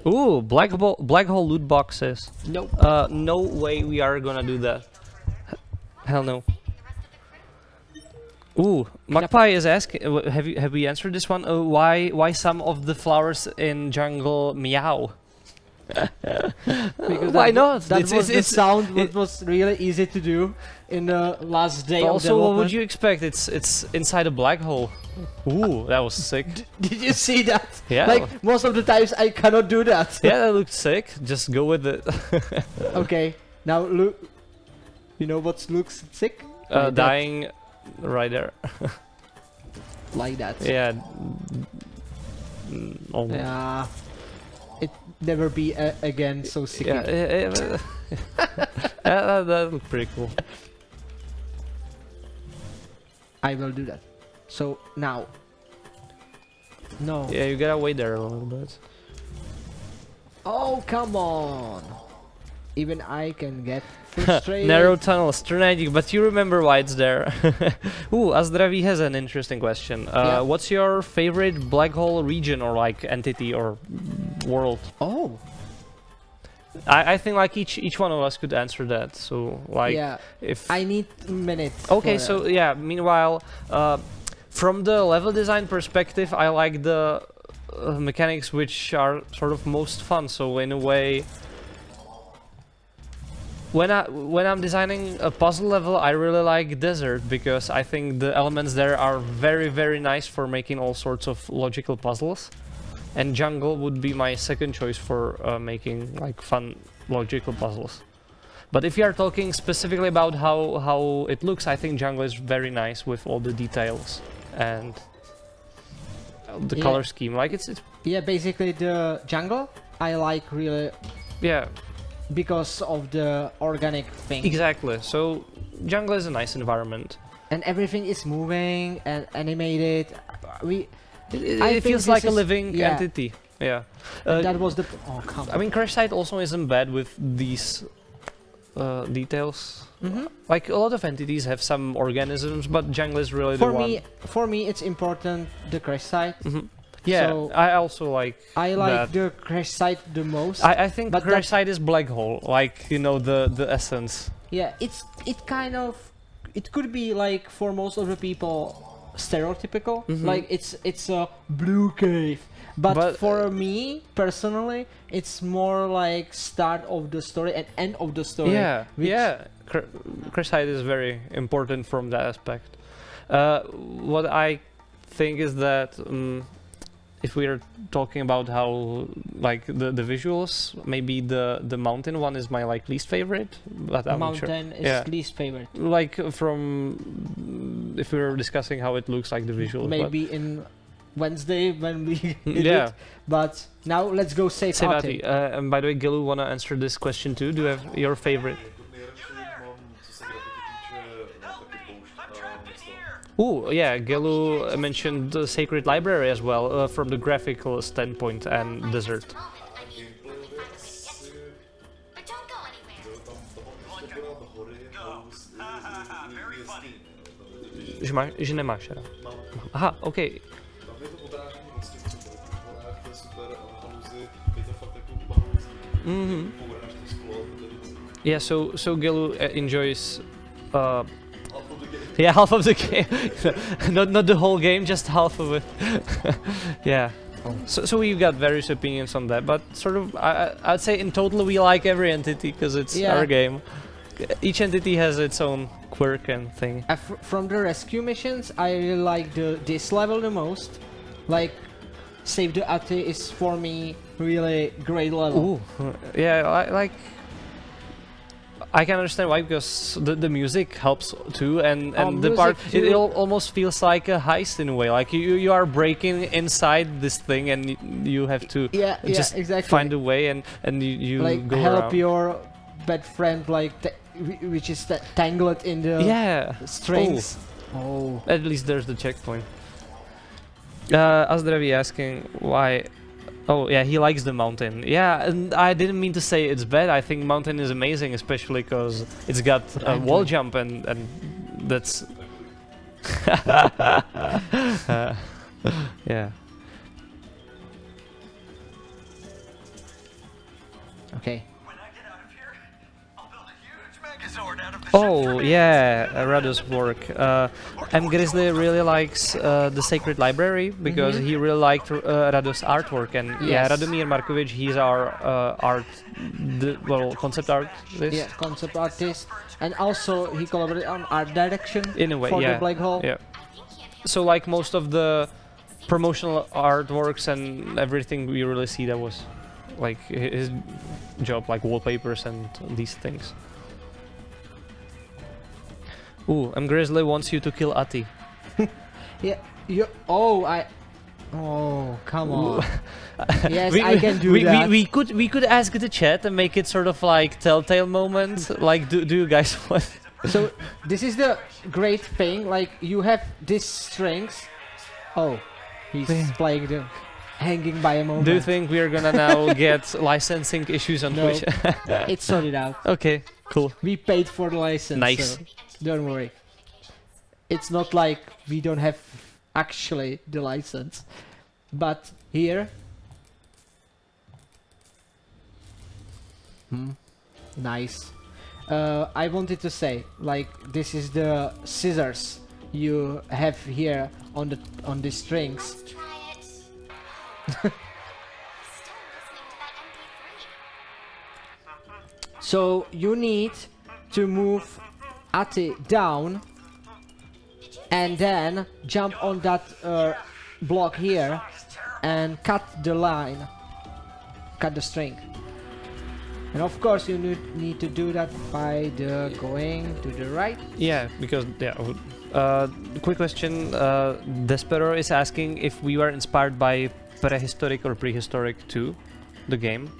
Ooh, black hole loot boxes. Nope. No way we are gonna do that. Hell no. Ooh, Magpie is asking. Have we answered this one? Why some of the flowers in jungle meow? Because why not? That was the sound. It was really easy to do in the last day of development. Also, what would you expect? It's inside a black hole. Ooh, that was sick. Did you see that? Yeah. Like most of the times I cannot do that. Yeah, that looked sick. Just go with it. Okay, now look. You know what looks sick? Like dying right there. Like that. Yeah. Almost. Yeah. It never be again so sick. Yeah, that looked pretty cool. I will do that. So now. No. Yeah, you gotta wait there a little bit. Oh, come on. Even I can get frustrated. Narrow tunnel, strategic, but you remember why it's there. Ooh, Azdravi has an interesting question. What's your favorite black hole region or like entity or world? Oh. I think like each one of us could answer that. So like if I need minutes. Okay, so yeah, meanwhile from the level design perspective, I like the mechanics which are sort of most fun. So in a way, when I'm designing a puzzle level, I really like desert because I think the elements there are very nice for making all sorts of logical puzzles. And jungle would be my second choice for making like fun logical puzzles. But if you are talking specifically about how it looks, I think jungle is very nice with all the details and the color scheme. Like it's yeah, basically the jungle I like really. Yeah. Because of the organic thing. Exactly. So jungle is a nice environment. And everything is moving and animated. It feels like a living entity. Yeah. That was the... Oh, come on. I mean, Crash Site also isn't bad with these details. Like, a lot of entities have some organisms, but jungle is really the one. For me, it's important, the Crash Site. Yeah, so I also like the Crash Site the most. I think Crash Site is black hole, like, you know, the essence. Yeah, it kind of... It could be, like, for most of the people... stereotypical, like it's a blue cave, but for me personally it's more like start of the story and end of the story. Crash Site is very important from that aspect. What I think is that if we are talking about how like the visuals, maybe the mountain one is my like least favorite, but I'm not sure. Mountain is least favorite. Like from if we were discussing how it looks like the visuals. Maybe in Wednesday when we did it. But now let's go save Ati. And by the way, Gilu wanna answer this question too. Do you have your favorite? Ooh, yeah, Gelu mentioned the Sacred Library as well, from the graphical standpoint and desert. But don't go anywhere. Že nemáš rád. Aha, OK. Yeah, so Gelu enjoys yeah, half of the game. not the whole game, just half of it. Yeah. So we've got various opinions on that, but sort of I'd say in total we like every entity because it's our game. Each entity has its own quirk and thing. From the rescue missions, I really like this level the most. Like, Save the Ati is for me really great level. Ooh, yeah, I can understand why, because the music helps too, and the part it almost feels like a heist in a way. Like you are breaking inside this thing, and you have to just exactly. find a way, and you like go help around. your bad friend, like which is tangled in the strings. Oh, at least there's the checkpoint. Azdravi asking why. Oh yeah, he likes the mountain. Yeah, and I didn't mean to say it's bad. I think mountain is amazing, especially because it's got a wall jump, and that's yeah. Okay. Oh yeah, Rado's work. M. Grizzly really likes the Sacred Library because he really liked Rado's artwork, and yeah, Radomir Markovic, he's our concept artist. Yeah, concept artist, and also he collaborated on art direction in a way, for the Blackhole. Yeah. So like most of the promotional artworks and everything we really see, that was like his job, like wallpapers and these things. Ooh, M. Grizzly wants you to kill Ati. Yeah, you. Oh, oh, come on. Yes, I can do that. We could ask the chat and make it sort of like telltale moment. Like, do you guys want? So this is the great thing. Like, you have this strength. Oh, he's playing the hanging by a moment. Do you think we are gonna now get licensing issues on Twitch? It's sorted out. Okay, cool. We paid for the license. Nice. So don't worry. It's not like we don't have actually the license. But here... Nice. I wanted to say, like, this is the scissors you have here on the strings. Try it. Still listening to that MP3. So you need to move Ati down and then jump on that block here and cut the line, cut the string. And of course you need to do that by going to the right. Yeah, because quick question, Despero is asking if we were inspired by Prehistoric or Prehistoric 2, the game.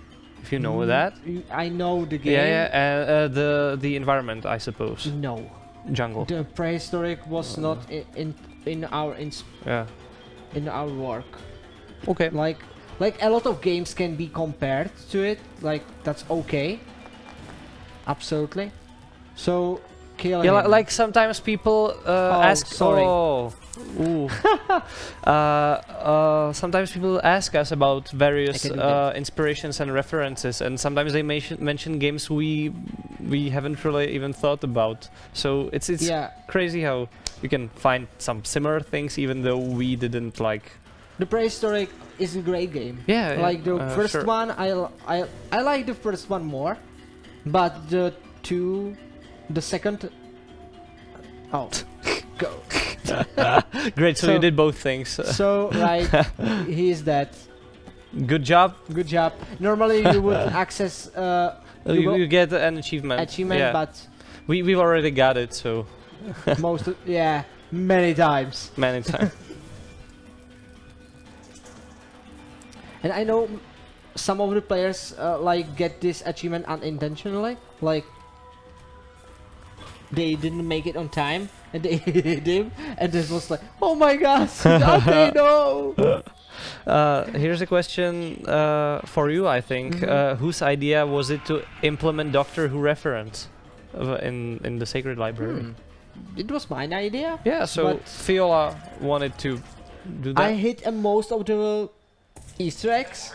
If you know that. I know the game. Yeah, the environment, I suppose. No. Jungle. The Prehistoric was not in our work. Okay. Like a lot of games can be compared to it. Like, that's okay. Absolutely. So kill him. Like sometimes people ask. Sorry. Oh. Ooh. Sometimes people ask us about various inspirations and references, and sometimes they mention games we haven't really even thought about. So it's crazy how you can find some similar things even though we didn't like. The Prehistoric is a great game. Yeah, like the first one, I like the first one more, but the second. Oh, go. Great, so you did both things. So, right, he is dead. Good job. Good job. Normally you would access... you get an achievement. But... We've already got it, so... many times. Many times. And I know some of the players like get this achievement unintentionally. Like, they didn't make it on time. and they hit him, and it was like, oh my god, Dante, no! Here's a question for you, I think. Whose idea was it to implement Doctor Who reference in the Sacred Library? It was mine idea. Yeah, so but Fiola wanted to do that. I hit most of the Easter eggs.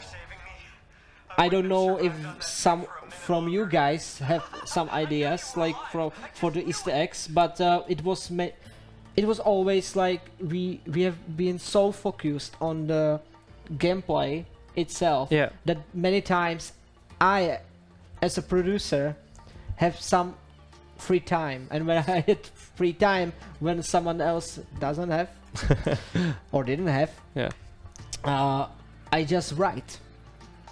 I don't know if some from you guys have some ideas like for the Easter eggs, but it was always like we have been so focused on the gameplay itself that many times I, as a producer, have some free time, and when I hit free time when someone else doesn't have or didn't have, I just write.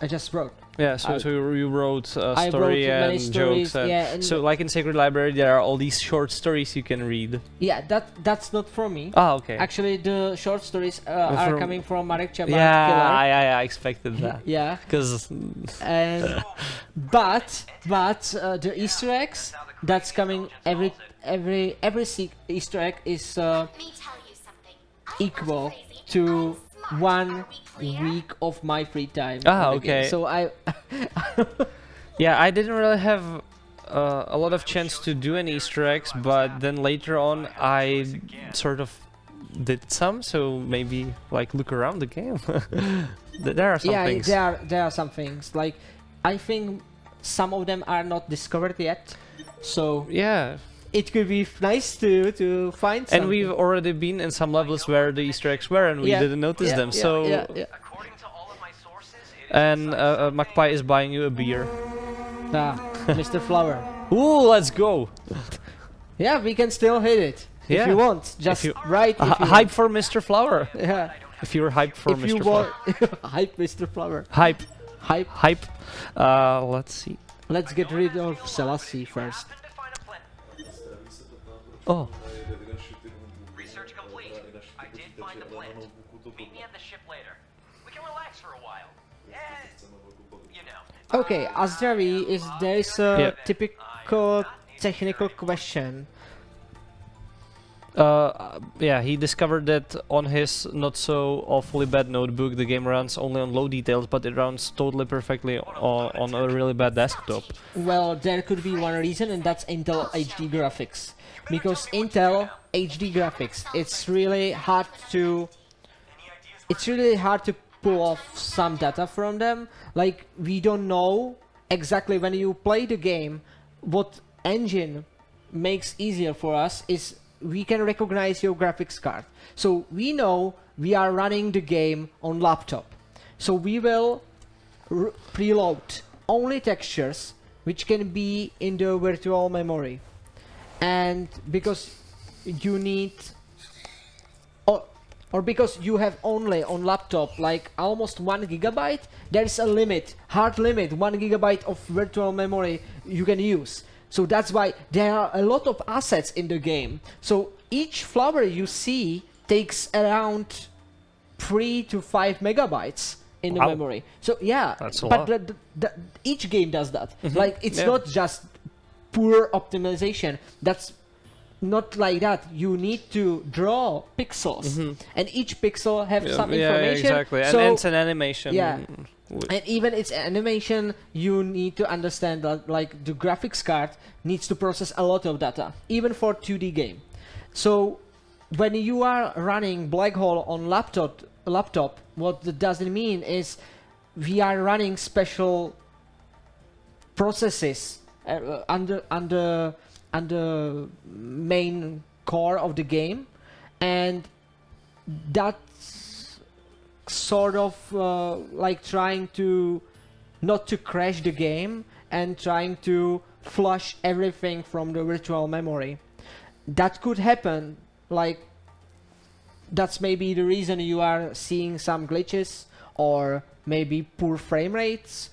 I just wrote. Yeah, so you wrote a story and jokes. And so like in Sacred Library, there are all these short stories you can read. Yeah, that's not from me. Ah, okay. Actually, the short stories are coming from Marek Chaban. Yeah, I expected that. Yeah. Because. But the Easter eggs that's coming every Easter egg is equal to 1 week of my free time. Ah, okay. So I yeah, I didn't really have a lot of chance to do any Easter eggs, but then later on I sort of did some, so maybe like look around the game. There are some things. Yeah, there are some things. Like I think some of them are not discovered yet. So yeah, it could be nice to find something. And we've already been in some levels where the Easter eggs were and we didn't notice them. So According to all of my sources, and Magpie is buying you a beer. Mr. Flower. Ooh, let's go. Yeah, we can still hit it if you want. Just write. Hype for Mr. Flower. Yeah. If you're hyped for Mr. Flower. Hype Mr. Flower. Hype. Hype. Hype. Let's see. Let's get rid of Selassie first. Oh. Research complete. I did find the plant. Meet me at the ship later. We can relax for a while. You know. Okay, Azravi, there is a typical technical question. Yeah, he discovered that on his not so awfully bad notebook the game runs only on low details, but it runs totally perfectly on a really bad desktop. Well, there could be one reason, and that's Intel HD graphics. Because Intel HD graphics, it's really hard to pull off some data from them. Like, we don't know exactly when you play the game. What engine makes easier for us is we can recognize your graphics card. So we know we are running the game on laptop. So we will preload only textures which can be in the virtual memory. And because you need, or because you have only on laptop like almost 1 GB, there's a limit, hard limit, 1 GB of virtual memory you can use. So that's why there are a lot of assets in the game. So each flower you see takes around 3 to 5 megabytes in the memory. So yeah, that's a lot. Each game does that. Like it's not just poor optimization. That's not like that. You need to draw pixels, and each pixel have some information. Yeah, exactly. So and it's an animation. Yeah. And even its animation, you need to understand that like the graphics card needs to process a lot of data, even for 2D game. So when you are running Blackhole on laptop, what that doesn't mean is we are running special processes under main core of the game, and that's sort of like trying to not to crash the game and trying to flush everything from the virtual memory. That could happen. Like that's maybe the reason you are seeing some glitches or maybe poor frame rates.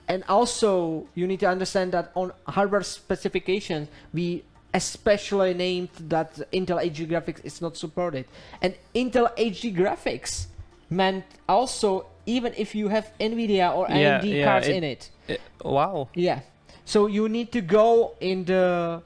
And also you need to understand that on hardware specifications we especially named that Intel HD graphics is not supported. And Intel HD graphics meant also even if you have NVIDIA or AMD cards in it. Wow. Yeah. So you need to go in the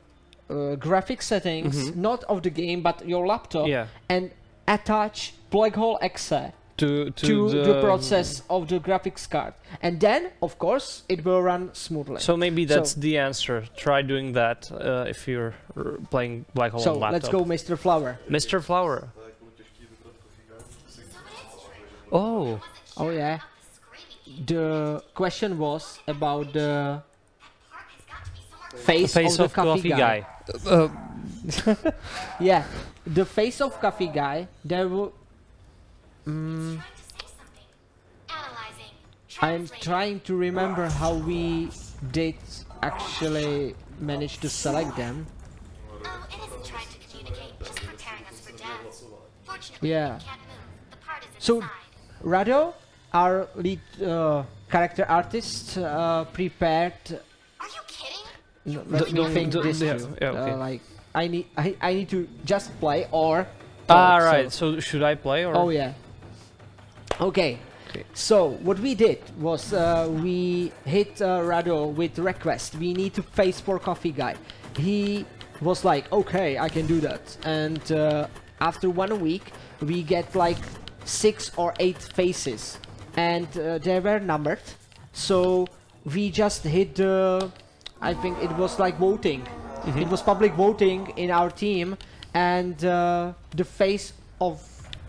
graphic settings, not of the game but your laptop, and attach Blackhole exe to the process of the graphics card, and then of course it will run smoothly. So maybe that's the answer. Try doing that if you're playing Blackhole on laptop. Let's go, Mr. Flower. Mr. Flower. Oh. Oh yeah. The question was about the face of the coffee guy. Yeah, the face of coffee guy. There will. I'm trying to remember how we did actually manage to select them. Oh, it isn't trying to communicate, just preparing us for death. Fortunately, Yeah. we can't move. The part is So, inside. Rado, our lead character artist, prepared. Are you kidding? Let me think this through. okay. Like I need to just play or. Ah, talk, right. So should I play or? Oh yeah. Okay. So what we did was we hit Rado with request. We need to face for coffee guy. He was like, okay, I can do that. And after 1 week, we get like 6 or 8 faces, and they were numbered. So we just hit the. I think it was like voting. It was public voting in our team, and the face of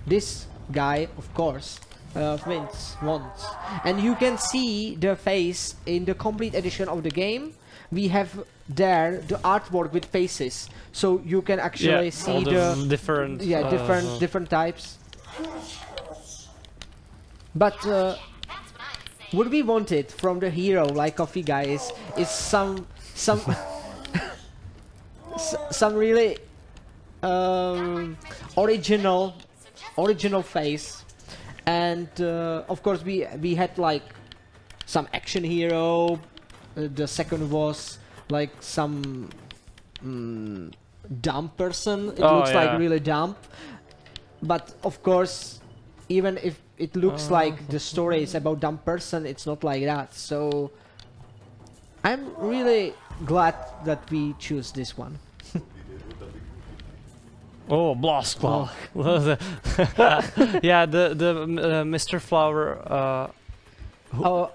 this guy, of course, wins. And you can see the face in the complete edition of the game. We have there the artwork with faces, so you can actually see all the different. different types. But That's what I'm saying. what we wanted from the hero, like coffee guy, is some some really original face, and of course we had like some action hero. The second was like some dumb person. It looks like really dumb, but of course, even if it looks like the story is about dumb person, it's not like that. So I'm really glad that we choose this one. Oh, blast! Yeah, the Mr. Flower.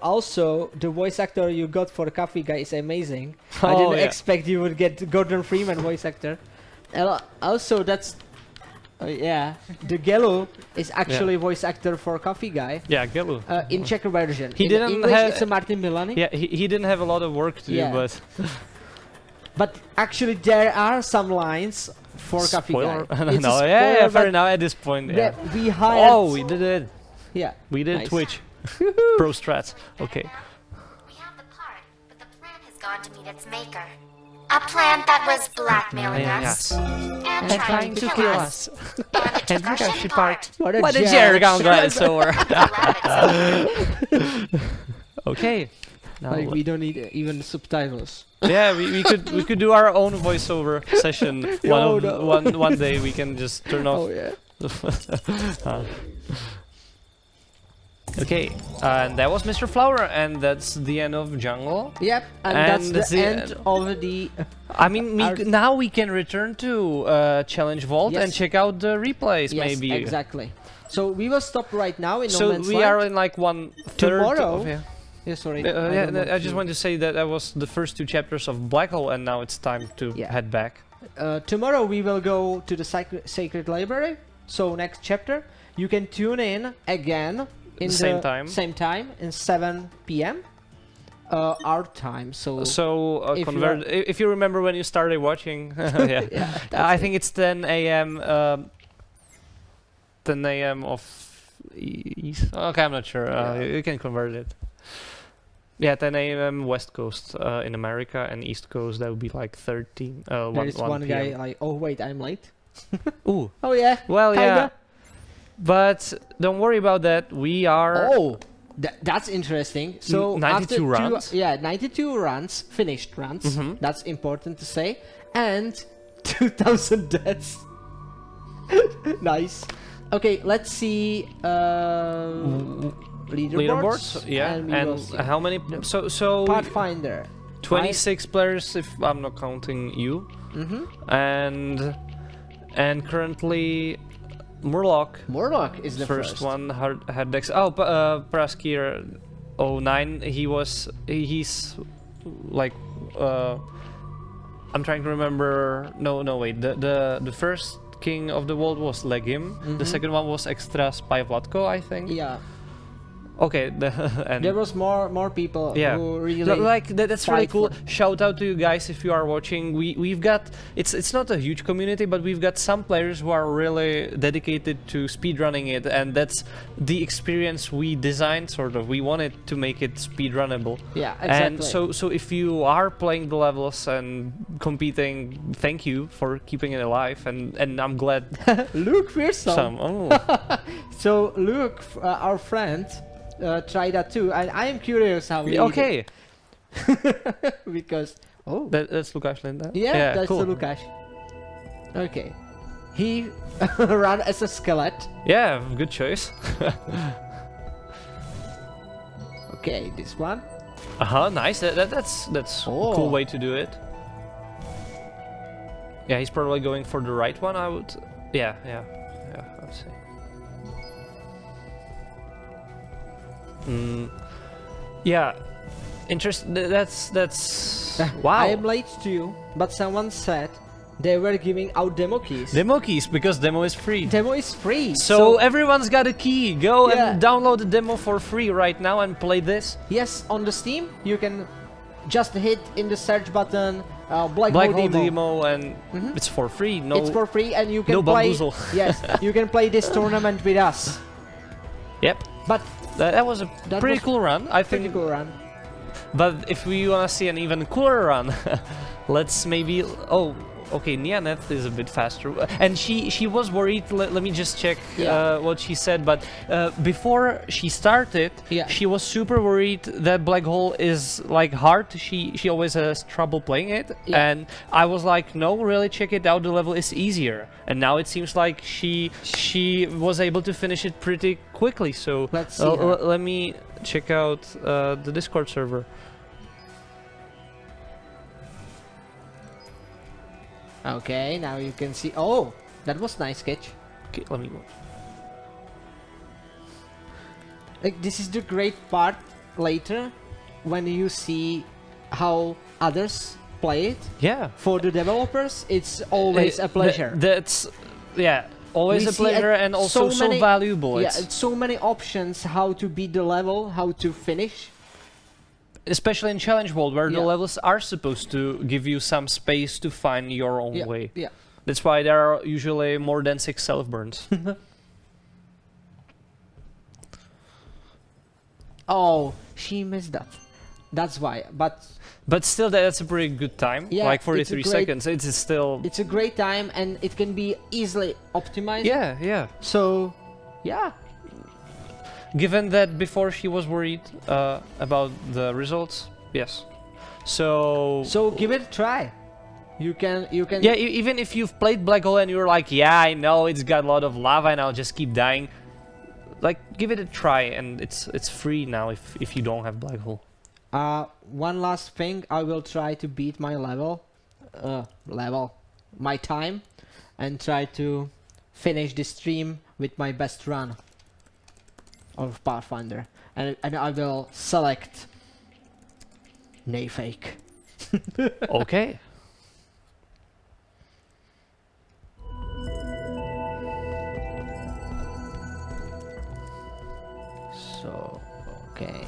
Also, the voice actor you got for Coffee Guy is amazing. I didn't expect you would get Gordon Freeman voice actor. Also, that's the Gelu is actually voice actor for Coffee Guy. Yeah, Gelu. In Czech version. He in didn't English, have. it's a Martin Milani. Yeah, he didn't have a lot of work to do, but. But actually, there are some lines for Coffee Guy. No, yeah, fair enough at this point. Yeah. We hired. Oh, we did it. Yeah. We did Nice. Twitch. Pro strats. Okay. We have the part, but the plan has gone to meet its maker. A plan that was blackmailing us and trying to kill us. And it took our ship apart. What a jerk! I'm jerk. glad it's over. Rabbits. Okay. Now, Like we don't need even subtitles. yeah, we could do our own voiceover session. One day we can just turn off. Oh yeah. Okay, and that was Mr. Flower, and that's the end of Jungle. Yep, and that's the end of the. I mean, now we can return to Challenge Vault and check out the replays, maybe. Yes, exactly. So we will stop right now in So No Man's we Land. are in like 1/3. Tomorrow. Yeah. Yeah, sorry. I just want to say that was the first 2 chapters of Blackhole, and now it's time to head back. Tomorrow we will go to the Sacred Library. So next chapter, you can tune in again in Same the time in 7 p.m. Our time. So if you remember when you started watching, I think it's 10 a.m. 10 a.m. of East. Okay, I'm not sure. You can convert it. Yeah, 10 a.m. West Coast in America, and East Coast that would be like 13. There is one guy PM. like, oh wait, I'm late. Ooh. Oh yeah. Well, kinda. yeah. But don't worry about that. We are. Oh, that's interesting. So 92 after runs. 92 runs, finished runs. That's important to say, and 2,000 deaths. Nice. Okay, let's see. Leaderboards. Yeah, and and how many? So Pathfinder. 26 players if I'm not counting you. And currently Murloc is the first one had Dex. Oh, Praskir 09. He's like I'm trying to remember. No, wait. The first king of the world was Legim. The second one was Extra Spy Vlatko, I think. Yeah. Okay, and there was more people who really like that's really cool. Shout out to you guys if you are watching. We've got it's not a huge community, but we've got some players who are really dedicated to speedrunning it, and that's the experience we designed. Sort of, we wanted to make it speedrunnable. Yeah, exactly. And so if you are playing the levels and competing, thank you for keeping it alive, and I'm glad. Luke Fearsome. Oh. So Luke, our friend. Try that too, and I am curious how he okay because that's Lukash Linda. Yeah, that's cool. the Lukash. Okay, he ran as a skeleton. Yeah, good choice. Okay, this one. Nice. That's a cool way to do it. Yeah, he's probably going for the right one. I would. Yeah. I'd say. Yeah, that's wow. I am late to you, but someone said they were giving out demo keys. Demo keys, because demo is free. Demo is free. So everyone's got a key. Go and download the demo for free right now and play this. Yes, on the Steam, you can just hit in the search button Blackhole demo, and it's for free. No, it's for free, and you can no play. bamboozle. Yes, you can play this tournament with us. Yep. But that was a pretty cool run, I think. Pretty cool run. But if we want to see an even cooler run, let's maybe. Oh, okay. Nianeth is a bit faster, and she was worried. Let me just check what she said. But before she started, she was super worried that Blackhole is like hard. She always has trouble playing it, and I was like, no, really, check it out. The level is easier, and now it seems like she was able to finish it pretty quickly. So let's see let me check out the Discord server. Okay, now you can see. Oh, that was nice sketch. Okay, let me watch. Like, this is the great part later when you see how others play it. Yeah. For the developers, it's always a pleasure. That's always a pleasure, and also so valuable. Yeah, it's so many options how to beat the level, how to finish. Especially in Challenge World, where the levels are supposed to give you some space to find your own way. Yeah. That's why there are usually more than 6 self-burns. Oh, she missed that. That's why. But still, that's a pretty good time. Yeah, like 43 seconds. It's still. It's a great time, and it can be easily optimized. Yeah. So, yeah. Given that before she was worried about the results, yes. So give it a try. You can. Yeah, even if you've played Blackhole and you're like, yeah, I know it's got a lot of lava and I'll just keep dying. Like, give it a try, and it's free now if you don't have Blackhole. One last thing, I will try to beat my my time, and try to finish the stream with my best run of Pathfinder, and I will select Nayfake. Okay. So, okay.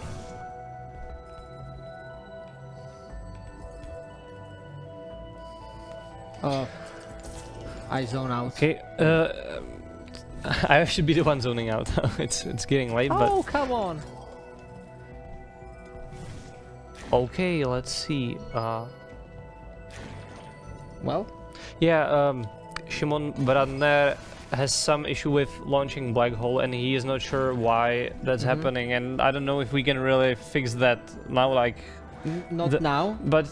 I zone out. Okay. I should be the one zoning out. it's getting late, but. Oh, come on. Okay, let's see. Well. Yeah. Shimon Bradner has some issue with launching Blackhole, and he is not sure why that's happening. And I don't know if we can really fix that now. Like. Not now. But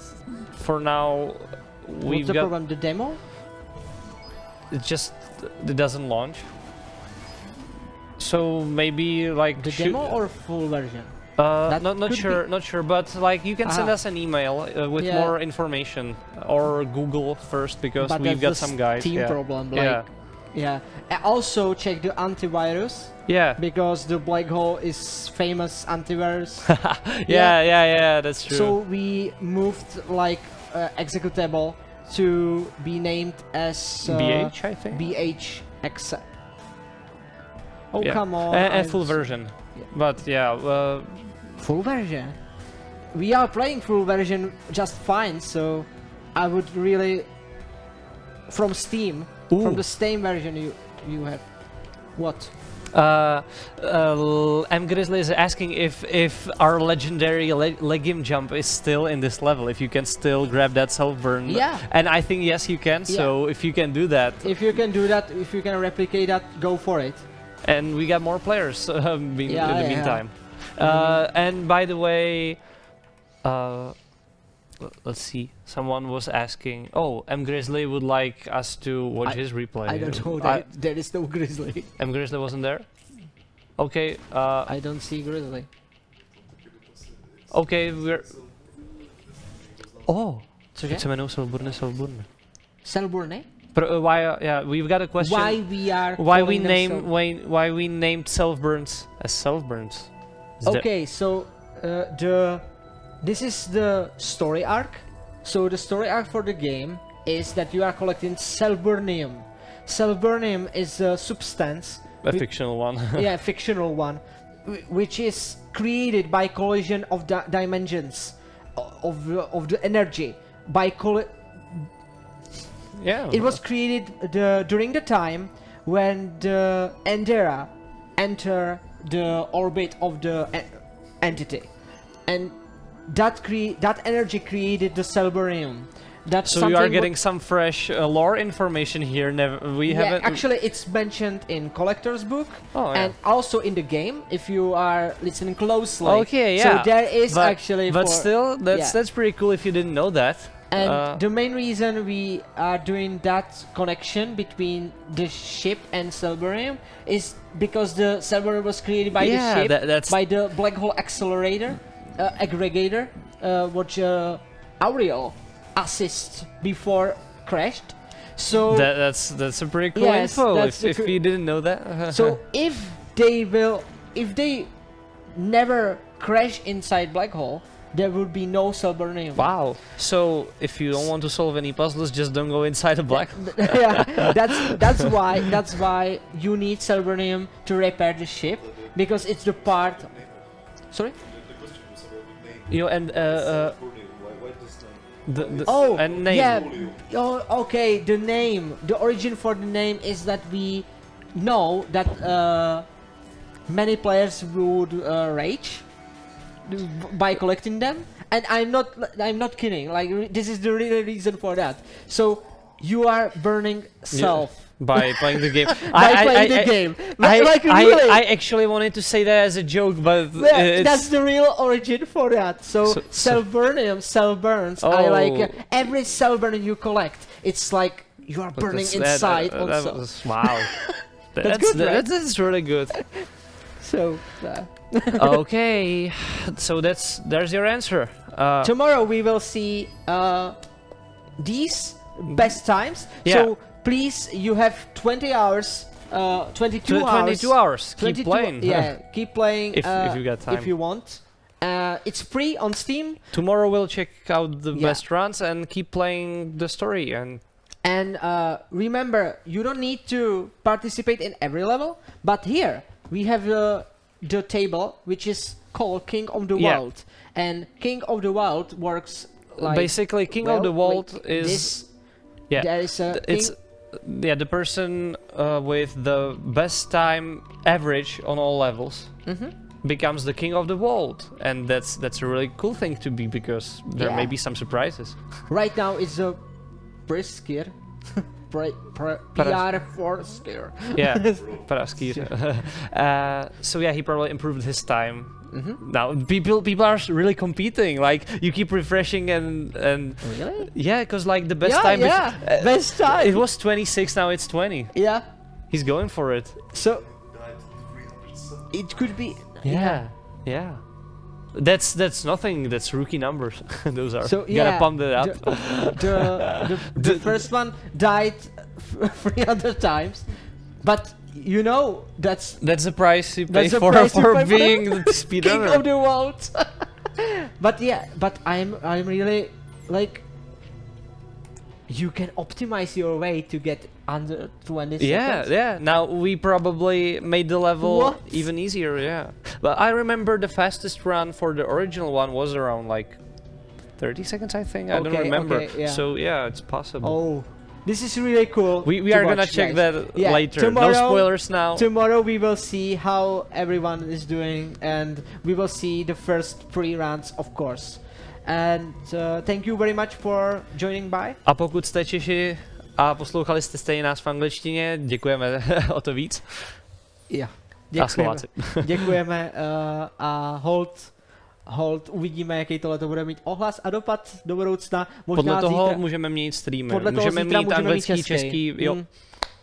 for now, what's the problem? The demo? It doesn't launch. So maybe like the demo or full version? Not sure, but like you can send us an email with more information, or Google first, because we've got some guys. Team problem, like, And also check the antivirus. Yeah. Because the Blackhole is famous antivirus. yeah, that's true. So we moved like executable to be named as BH, I think. BHX. Oh come on! And full version. But yeah. Full version. We are playing full version just fine, so I would really from Steam, from the Steam version you have. What? M Grizzly is asking if our legendary legume jump is still in this level, if you can still grab that self burn. Yeah. And I think yes you can. So if you can do that. If you can do that, if you can replicate that, go for it. And we got more players in the meantime. And by the way, let's see. Someone was asking. Oh, M Grizzly would like us to watch his replay. I don't know. There is no Grizzly. M Grizzly wasn't there. Okay. I don't see Grizzly. Okay, we're. Oh, cože? Se jmenou Selburne. Selburne? Why? Yeah, we've got a question. Why we named self-burns as self-burns? Okay, so this is the story arc. So the story arc for the game is that you are collecting Selburnium. Selburnium is a substance. A fictional one. Yeah, fictional one, which is created by collision of dimensions of the energy by Yeah. It was created during the time when the Endera enter the orbit of the entity, and that energy created the Selburnium. So you are getting some fresh lore information here. We haven't. Actually, it's mentioned in collector's book and also in the game. If you are listening closely. Okay, yeah. So there is actually. But still, that's pretty cool. If you didn't know that. And the main reason we are doing that connection between the ship and Selburnium is because the Selburnium was created by the ship, by the Blackhole accelerator, aggregator, which Auriel assist before crashed. So that's a pretty cool info. If you didn't know that. So if they never crash inside Blackhole, there would be no Selburnium. Wow. So if you don't want to solve any puzzles, just don't go inside a black hole. Yeah, that's why you need Selburnium to repair the ship, because it's the part. Sorry. You know, and name. Yeah. Oh, okay. The name. The origin for the name is that we know that many players would rage by collecting them, and I'm not kidding. Like, this is the real reason for that. So you are burning self by playing the game. I actually wanted to say that as a joke, but that's the real origin for that. So Selburnium, Selburns. Oh. Every Selburn you collect, it's like you are burning inside. Wow. That's good, right? That's really good. So. Okay, so there's your answer. Tomorrow we will see these best times. Yeah. So please, you have 20 hours, 22 hours. 22 hours. Keep playing. Yeah, keep playing. If you got time. If you want. It's free on Steam. Tomorrow we'll check out the best runs and keep playing the story. And remember, you don't need to participate in every level, but here we have the table, which is called King of the World, and King of the World works like basically King of the World is there is the person with the best time average on all levels becomes the King of the World, and that's a really cool thing to be, because there may be some surprises. Right now it's a Priskir. PR4 scare. Yeah, Paraskir. So yeah, he probably improved his time. Now people are really competing. Like, you keep refreshing and really? Yeah, because like the best time. Best time. It was 26. Now it's 20. Yeah. He's going for it. So it could be. Yeah. That's nothing. That's rookie numbers. Those are. So yeah, Gotta pump it up. The first one died 300 times, but you know that's the price you pay the for price you pay for being the king speedrunner. of the world. But yeah, but I'm really like, you can optimize your way to get under 20 seconds. Yeah. Now we probably made the level What? even easier. Yeah, but I remember the fastest run for the original one was around like 30 seconds, I think. I don't Okay, remember. okay, yeah. So yeah, it's possible. Oh, this is really cool. We to are gonna watch, check guys. that Yeah, later. No spoilers now. Tomorrow we will see how everyone is doing, and we will see the first 3 rounds, of course. And thank you very much for joining by. A pokud jste Češi a poslouchali jste stejně nás v angličtině, děkujeme o to víc. Yeah. A Slováci. Děkujeme a hold uvidíme, jaký tohle to bude mít ohlas a dopad do budoucna. Možná Podle toho zítra, můžeme měnit streamy. podle toho Můžeme zítra mít můžeme anglický, mít český, jo.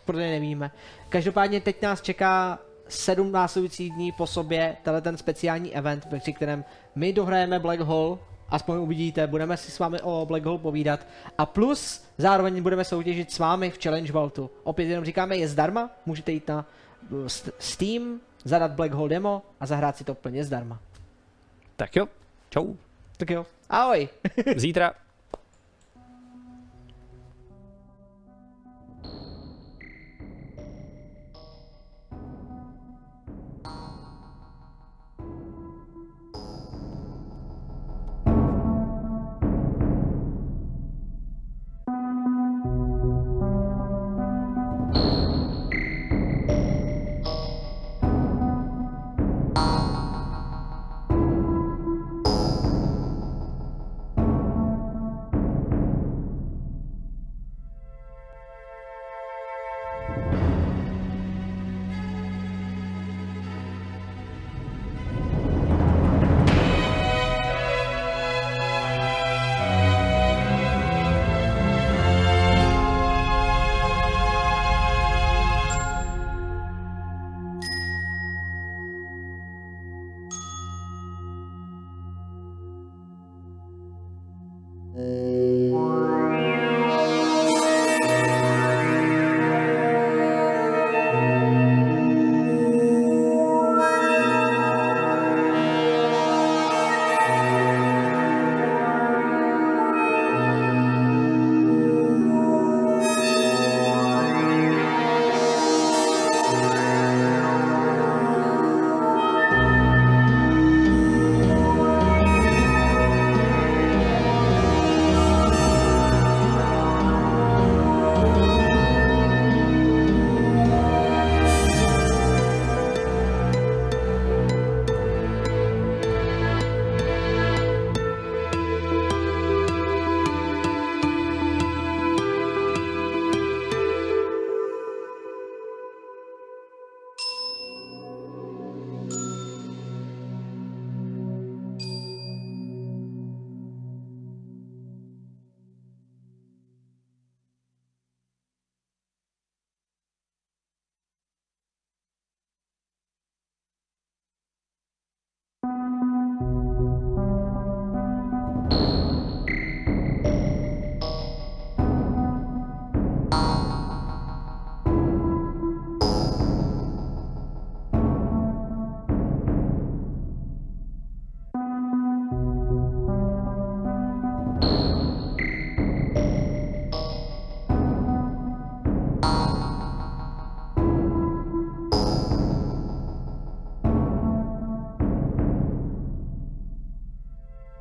Protože nevíme. Každopádně teď nás čeká 7 následujících dní po sobě ten speciální event, při kterém my dohrajeme Blackhole. Aspoň uvidíte, budeme si s vámi o Blackhole povídat. A plus zároveň budeme soutěžit s vámi v Challenge Vaultu. Opět jenom říkáme, je zdarma, můžete jít na Steam, zadat Blackhole demo a zahrát si to plně zdarma. Tak jo, čau. Tak jo, ahoj. Zítra.